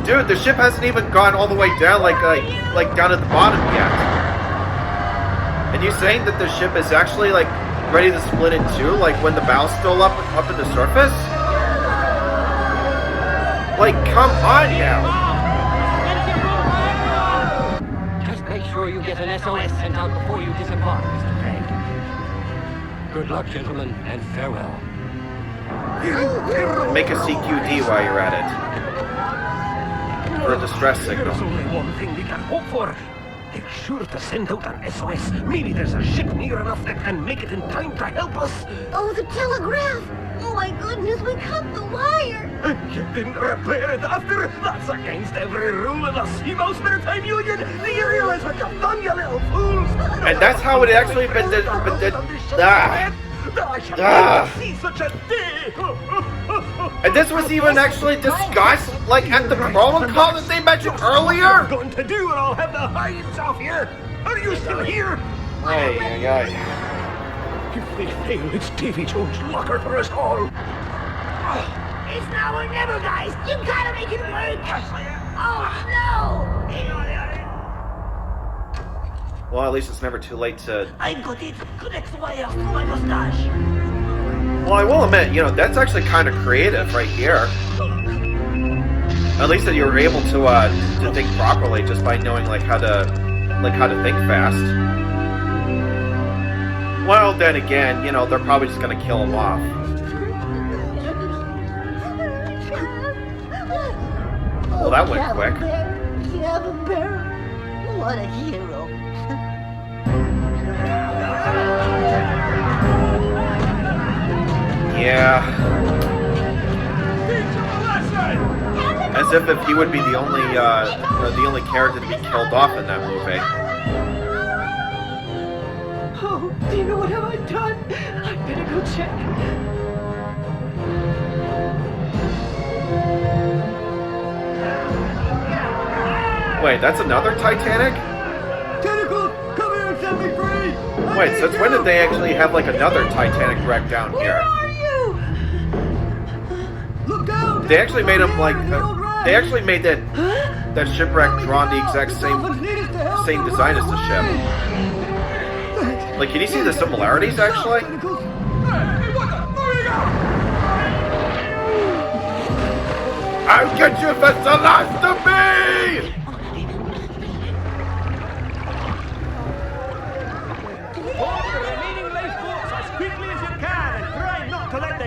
Dude, the ship hasn't even gone all the way down, like down at the bottom yet. And you saying that the ship is actually like ready to split in two, like when the bow's still up at the surface? Like, come on now! Just make sure you get an SOS sent out before you disembark, Mr. Craig. Good luck, gentlemen, and farewell. Make a CQD while you're at it. For a distress signal. There's only one thing we can hope for. They're sure to send out an SOS. Maybe there's a ship near enough that can make it in time to help us. Oh, the telegraph! Oh my goodness, we cut the wire! You didn't repair it after? That's against every rule in the Seamouse Maritime Union! Do you realize what you've done, you little fools? And that's how it actually been I shall never see such a day! And this was even actually discussed, like at the protocol that they mentioned earlier? What are you going to do, and I'll have the hides off here? Are you still here? Hey. If they fail, it's Davy Jones' locker for us all. It's now or never, guys! You gotta make it work! Oh, no! Well, at least it's never too late to... I've got it! Connect wire to my mustache! Well, I will admit, you know, that's actually kind of creative right here. At least that you were able to think properly just by knowing how to think fast. Well, then again, you know, they're probably just gonna kill him off. Well, that went quick. Yeah, bear. What a hero. Yeah. As if he would be the only character to be killed off in that movie. Oh, dear, what have I done? I'd better go check. Wait, that's another Titanic? Tentacles, come here and set me free! Wait, since when did they actually have another Titanic wreck down here? Look down! They actually made them they actually made that shipwreck drawn the exact same design as the ship. Like, can you see the similarities actually? I'll get you if that's the last of me! Board the remaining lifeboats as quickly as you can and try not to let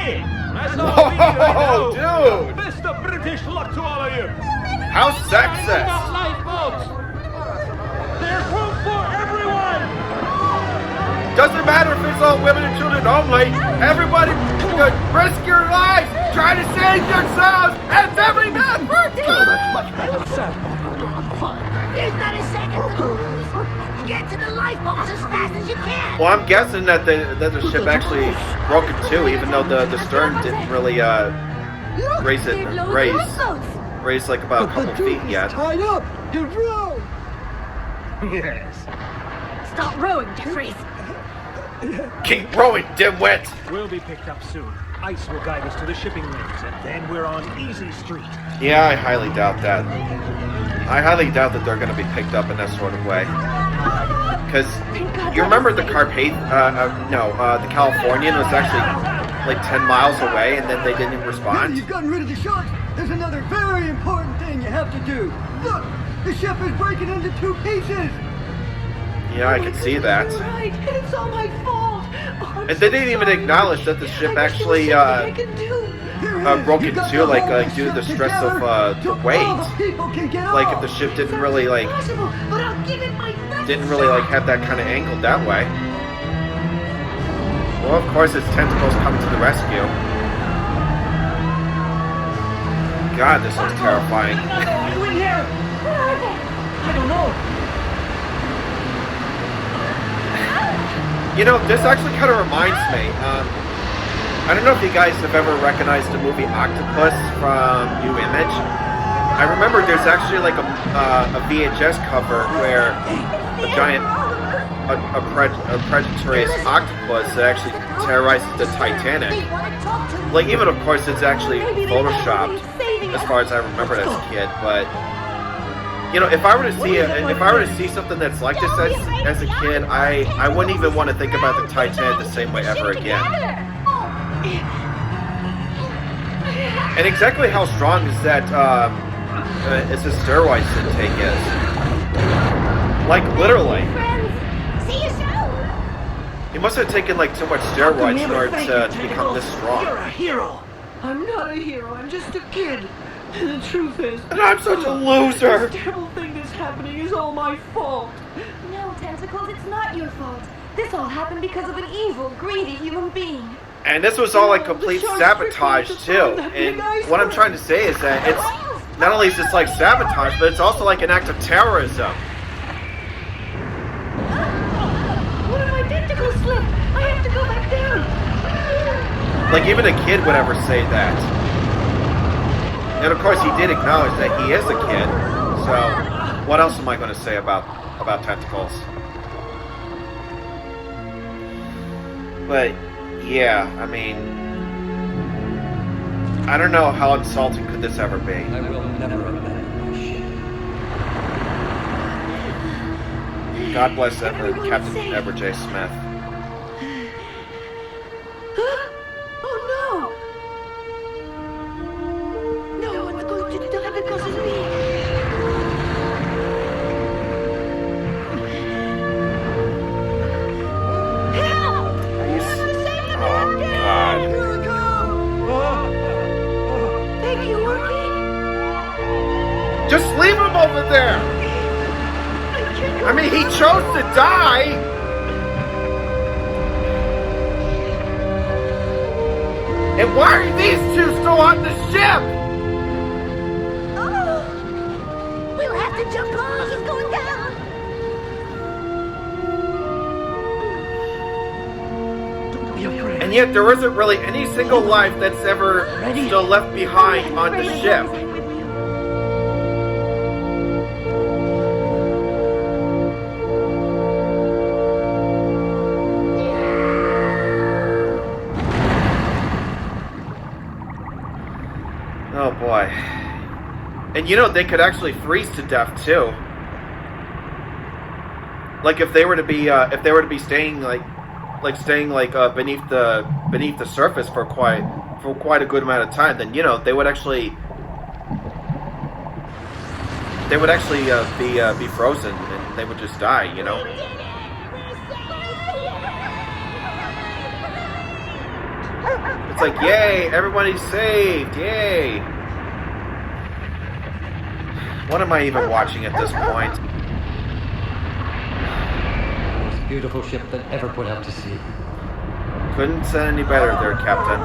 Yeah, that's Whoa, all we need right now. dude. Best of British luck to all of you. How sexist! Lifeboats. There's room for everyone. Doesn't matter if it's all women and children only. Everybody risk your lives. Try to save yourselves. It's every man for There's not a second to lose. Get to the lifeboats as fast as you can. Well, I'm guessing that the ship actually broke in two, even though the stern didn't really raise like about a couple feet yet. Tied up. You row. Yes. Stop rowing, Jeffries. Keep rowing, dimwit! We'll be picked up soon. Ice will guide us to the shipping lanes, and then we're on easy street. Yeah, I highly doubt that. I highly doubt that they're going to be picked up in that sort of way. Because you remember the the Californian was actually like 10 miles away, and then they didn't even Now respond. you've gotten rid of the sharks, there's another very important thing you have to do. Look, the ship is breaking into two pieces. Yeah, I can see that. You're right. It's all my fault. Oh, And they didn't even acknowledge that the ship actually broke in two, like due to the stress of the weight. Like if the ship didn't really have that kind of angle that way. Well, of course, it's tentacles coming to the rescue. God, this looks terrifying. What are you in here? Where are they? I don't know. You know, this actually kind of reminds me. I don't know if you guys have ever recognized the movie Octopus from New Image. I remember there's actually like a VHS cover where a giant, a predatory octopus that actually terrorizes the Titanic. Like, even of course it's actually photoshopped as far as I remember as a kid, but you know, if I were to see something that's like this as a kid, I wouldn't even want to think about the Titanic the same way ever again. And exactly how strong is that is the steroids intake is? Like literally. See you soon. He must have taken like too much steroids in order to become this strong. You're a hero. I'm not a hero. I'm just a kid. The truth is, And I'm such a loser. this terrible thing that's happening is all my fault. No, Tentacles, it's not your fault. This all happened because of an evil, greedy human being. And this was all like complete sabotage too. And what I'm trying to say is that it's not only is this like sabotage, but it's also like an act of terrorism. One of my tentacles slipped. I have to go back down. Like even a kid would ever say that. And of course he did acknowledge that he is a kid. So what else am I going to say about tentacles? But yeah, I mean, I don't know how insulting could this ever be. I will never abandon my ship. God bless Captain Edward J. Smith. Oh no! No one's going to die because of me. Help! Oh God. Thank you, working. Just leave him over there! I mean, he chose to die! And why are these two still on the ship? Oh, we'll have to jump off. He's going down. Don't be afraid. And yet there isn't really any single life that's ever still left behind on the ship. Oh boy. And you know, they could actually freeze to death too. Like if they were to be staying beneath the surface for quite a good amount of time, then you know they would actually be frozen and they would just die, you know. It's like, yay, everybody's saved, yay. What am I even watching at this point? Most beautiful ship that ever put out to sea. Couldn't say any better there, Captain.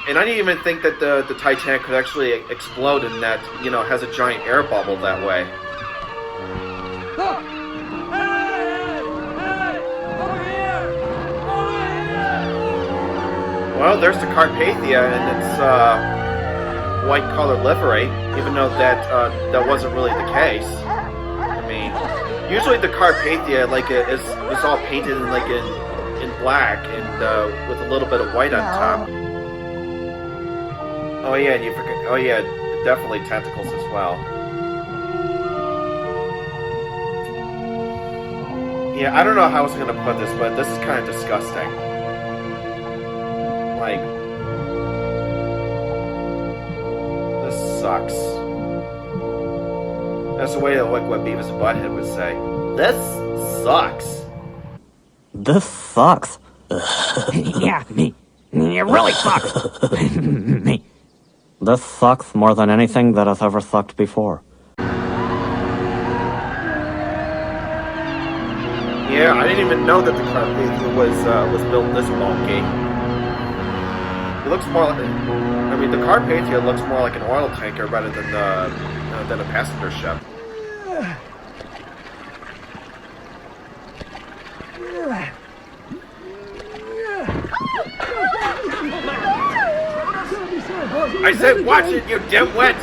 And I didn't even think that the Titanic could actually explode and that, you know, has a giant air bubble that way. Well, there's the Carpathia and its white color livery, even though that wasn't really the case. I mean, usually the Carpathia is all painted in black and with a little bit of white on top. Oh yeah, and you forget. Oh yeah, definitely tentacles as well. Yeah, I don't know how I was gonna put this, but this is kind of disgusting. Like, this sucks. That's the way like what Beavis and Butthead would say. This sucks. This sucks. Yeah, me. It really sucks. Me. This sucks more than anything that has ever sucked before. Yeah, I didn't even know that the Carpathia was built this bulky. It looks more like, I mean, the Carpathia looks more like an oil tanker rather than a passenger ship. I said watch it, you dimwit!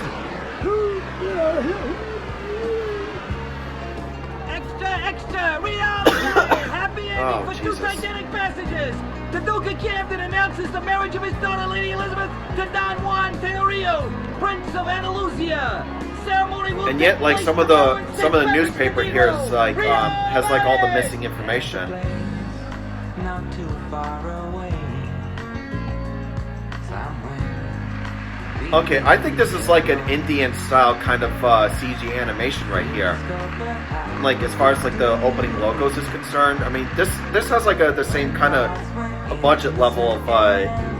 Extra! Read out loud! Happy ending for Jesus. two Titanic passengers! The Duke of Camden announces the marriage of his daughter, Lady Elizabeth, to Don Juan Tenorio, Prince of Andalusia. Ceremony will And yet, like take some of place the in newspaper here is like has like all the missing information. Not too far away. Okay, I think this is like an Indian style kind of CG animation right here. Like as far as like the opening logos is concerned, I mean this has like the same kind of a budget level of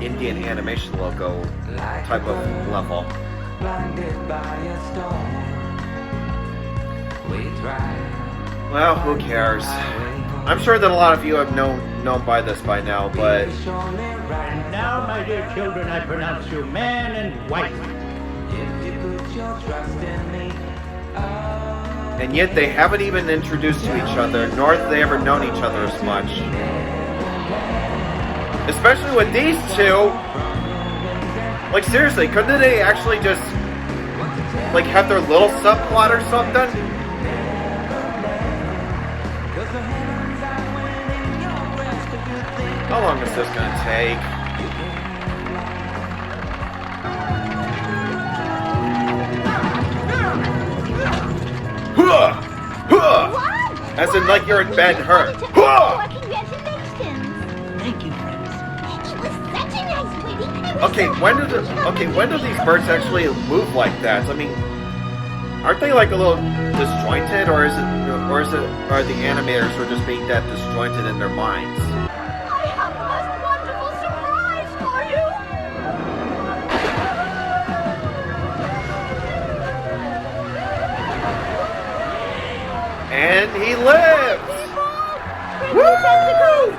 Indian animation logo type of level. Well, who cares? I'm sure that a lot of you have known by this by now, but And now, my dear children, I pronounce you man and wife. If you put your trust in me, and yet they haven't even introduced to each other, nor have they ever known each other as much. Especially with these two. Like seriously, couldn't they actually just like have their little subplot or something? How long is this gonna take? Huh! Huh! As in like you're in bed and hurt. Huh! Thank you, friends. It was such a nice wedding. It was Okay, when do these birds actually move like that? I mean, aren't they like a little disjointed, or are the animators who are just being that disjointed in their minds? I have the most wonderful surprise for you! And he lives! Woo!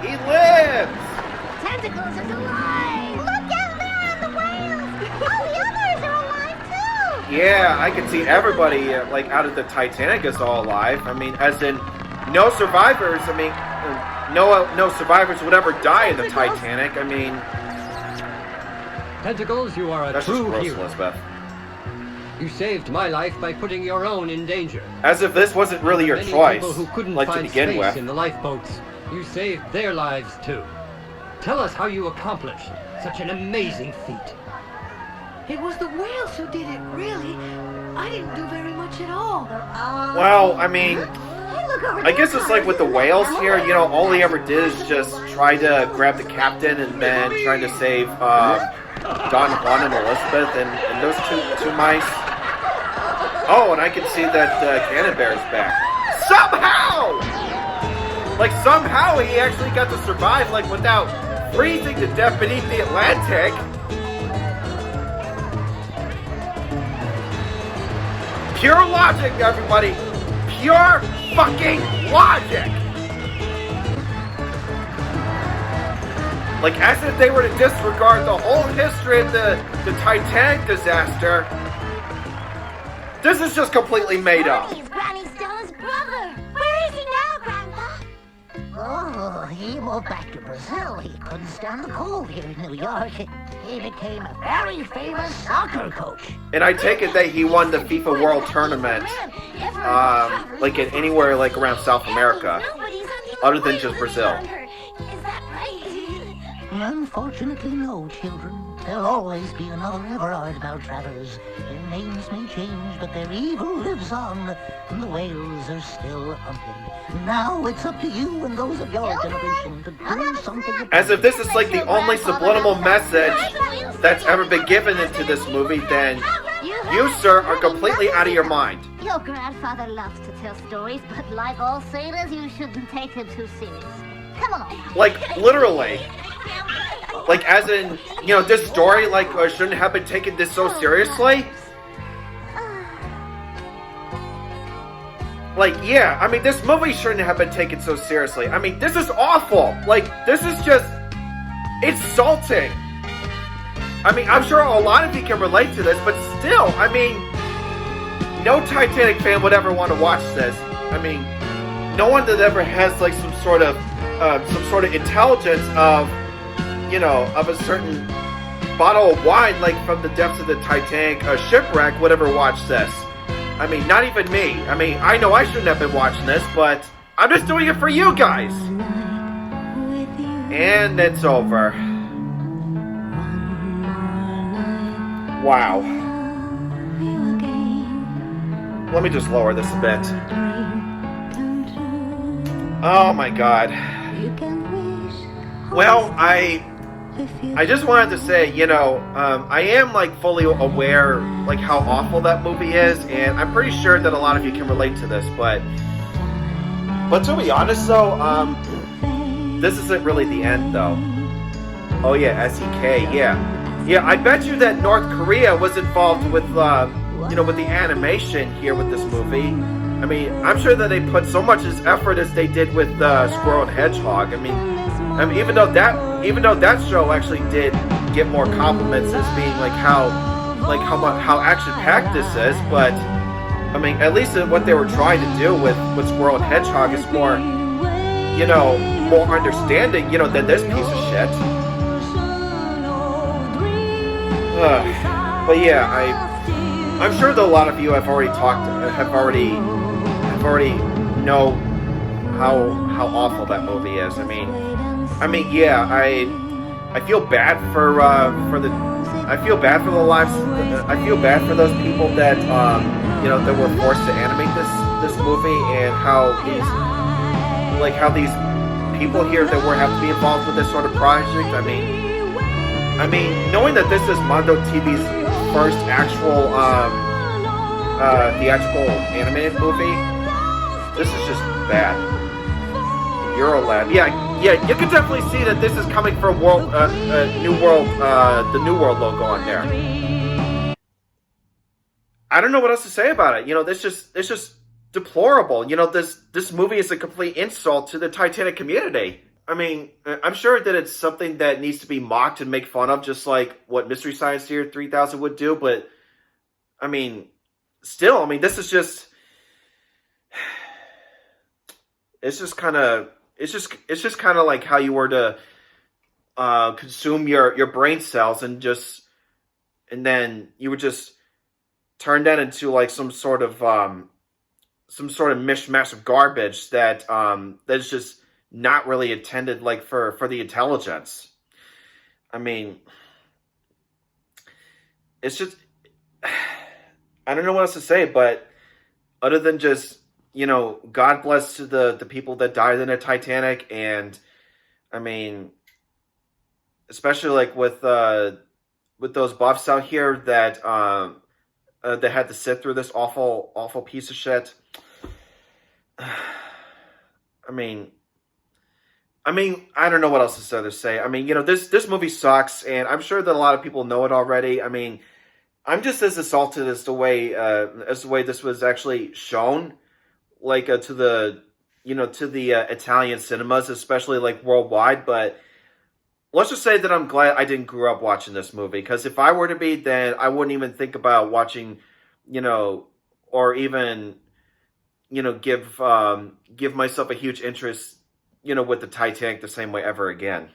He lives! Tentacles is alive! Look out there on the whales! All the others are alive too! Yeah, I can see everybody like out of the Titanic is all alive. I mean, as in no survivors. I mean, no survivors would ever die in the Titanic. I mean, Tentacles, you are a that's true just gross, hero. Elizabeth. You saved my life by putting your own in danger. As if this wasn't really your Many choice, people who couldn't like to find begin space with. in the lifeboats, you saved their lives too. Tell us how you accomplished such an amazing feat. It was the whales who did it, really. I didn't do very much at all. Well, I mean, I guess it's like with the whales here, you know, all he ever did is just try to grab the captain and then try to save Don Juan and Elizabeth and those two mice. Oh, and I can see that Cannon Bear's back. So Like, somehow he actually got to survive, like, without freezing to death beneath the Atlantic. Pure logic, everybody. Pure fucking logic. Like, as if they were to disregard the whole history of the Titanic disaster. This is just completely made up. Granny Stella's brother. Where is he now, Grandpa? Oh, he moved back to Brazil. He couldn't stand the cold here in New York. He became a very famous soccer coach. And I take it that he won the FIFA World Tournament, like in anywhere like around South America, other than just Brazil. Unfortunately, no, children. There'll always be another Everard Maltravers. Their names may change, but their evil lives on, and the whales are still hunted. Now it's up to you and those of your generation to do something. As if this is like the only subliminal message that's ever been given into this movie, then you, sir, are completely out of your mind. Your grandfather loves to tell stories, but like all sailors, you shouldn't take him too serious. Come along. Like, literally. Like, as in, you know, this story, like, shouldn't have been taken this so seriously? Like, yeah, I mean, this movie shouldn't have been taken so seriously. I mean, this is awful. Like, this is just insulting. I mean, I'm sure a lot of you can relate to this, but still, I mean, no Titanic fan would ever want to watch this. I mean, no one that ever has, like, some sort of intelligence of, you know, of a certain bottle of wine, like from the depths of the Titanic shipwreck, would ever watch this. I mean, not even me. I mean, I know I shouldn't have been watching this, but I'm just doing it for you guys. And it's over. Wow. Let me just lower this a bit. Oh my god. Well, I just wanted to say, you know, I am, like, fully aware, like, how awful that movie is, and I'm pretty sure that a lot of you can relate to this, but to be honest, though, this isn't really the end, though. Oh, yeah, SEK, yeah. Yeah, I bet you that North Korea was involved with, you know, with the animation here with this movie. I mean, I'm sure that they put so much effort as they did with Squirrel and Hedgehog. I mean, even though that show actually did get more compliments as being like how action-packed this is, but I mean, at least what they were trying to do with Squirrel and Hedgehog is more, you know, more understanding, you know, than this piece of shit. But yeah, I'm sure that a lot of you have already know how awful that movie is. I mean, yeah, I feel bad for the lives. I feel bad for those people that you know, that were forced to animate this movie, and how these people here that were have to be involved with this sort of project. I mean, knowing that this is Mondo TV's first actual theatrical animated movie, this is just bad. Eurolab, yeah, you can definitely see that this is coming from New World, the New World logo on there. I don't know what else to say about it. You know, it's just deplorable. You know, this movie is a complete insult to the Titanic community. I mean, I'm sure that it's something that needs to be mocked and make fun of, just like what Mystery Science Theater 3000 would do. But I mean, still, I mean, this is just, it's just kind of like how you were to consume your brain cells and then you would just turn that into like some sort of mishmash of garbage that that's just not really intended like for the intelligence. I mean, it's just, I don't know what else to say, but other than just, you know, God bless to the people that died in the Titanic, and I mean, especially like with those buffs out here that had to sit through this awful piece of shit. I mean, I mean, I don't know what else to say. I mean, this movie sucks, and I'm sure that a lot of people know it already. I mean, I'm just as assaulted as the way this was actually shown, like to the Italian cinemas, especially like worldwide. But let's just say that I'm glad I didn't grow up watching this movie, because if I were to be, then I wouldn't even think about watching, or even, give myself a huge interest, with the Titanic the same way ever again.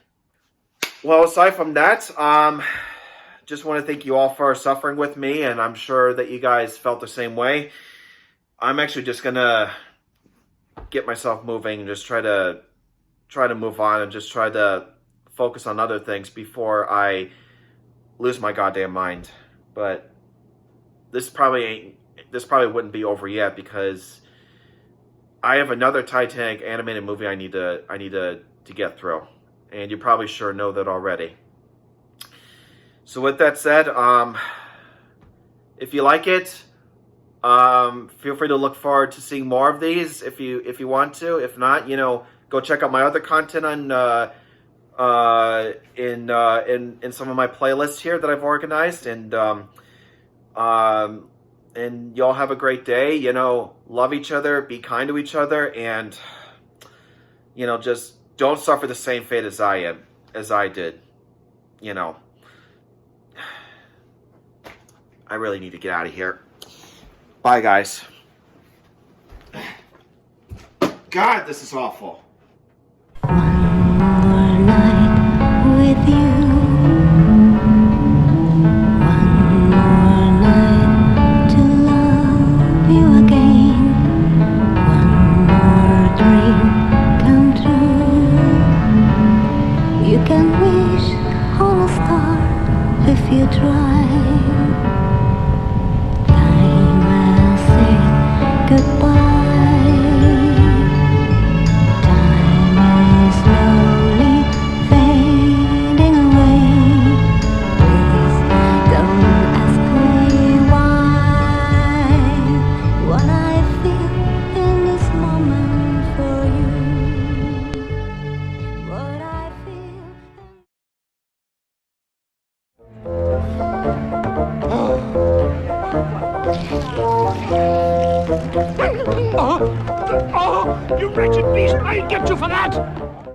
Well, aside from that, just want to thank you all for suffering with me, and I'm sure that you guys felt the same way. I'm actually just gonna get myself moving and just try to move on and just try to focus on other things before I lose my goddamn mind. But this probably wouldn't be over yet, because I have another Titanic animated movie I need to get through, and you probably sure know that already. So with that said, if you like it, feel free to look forward to seeing more of these if you want to. If not, go check out my other content on in some of my playlists here that I've organized, and y'all have a great day. Love each other, be kind to each other, and just don't suffer the same fate as I did. I really need to get out of here. Bye, guys. God, this is awful. More night with you. One more night to love you again. One more dream come true. You can wish on a star if you try. Time has said goodbye. Oh, you wretched beast! I'll get you for that!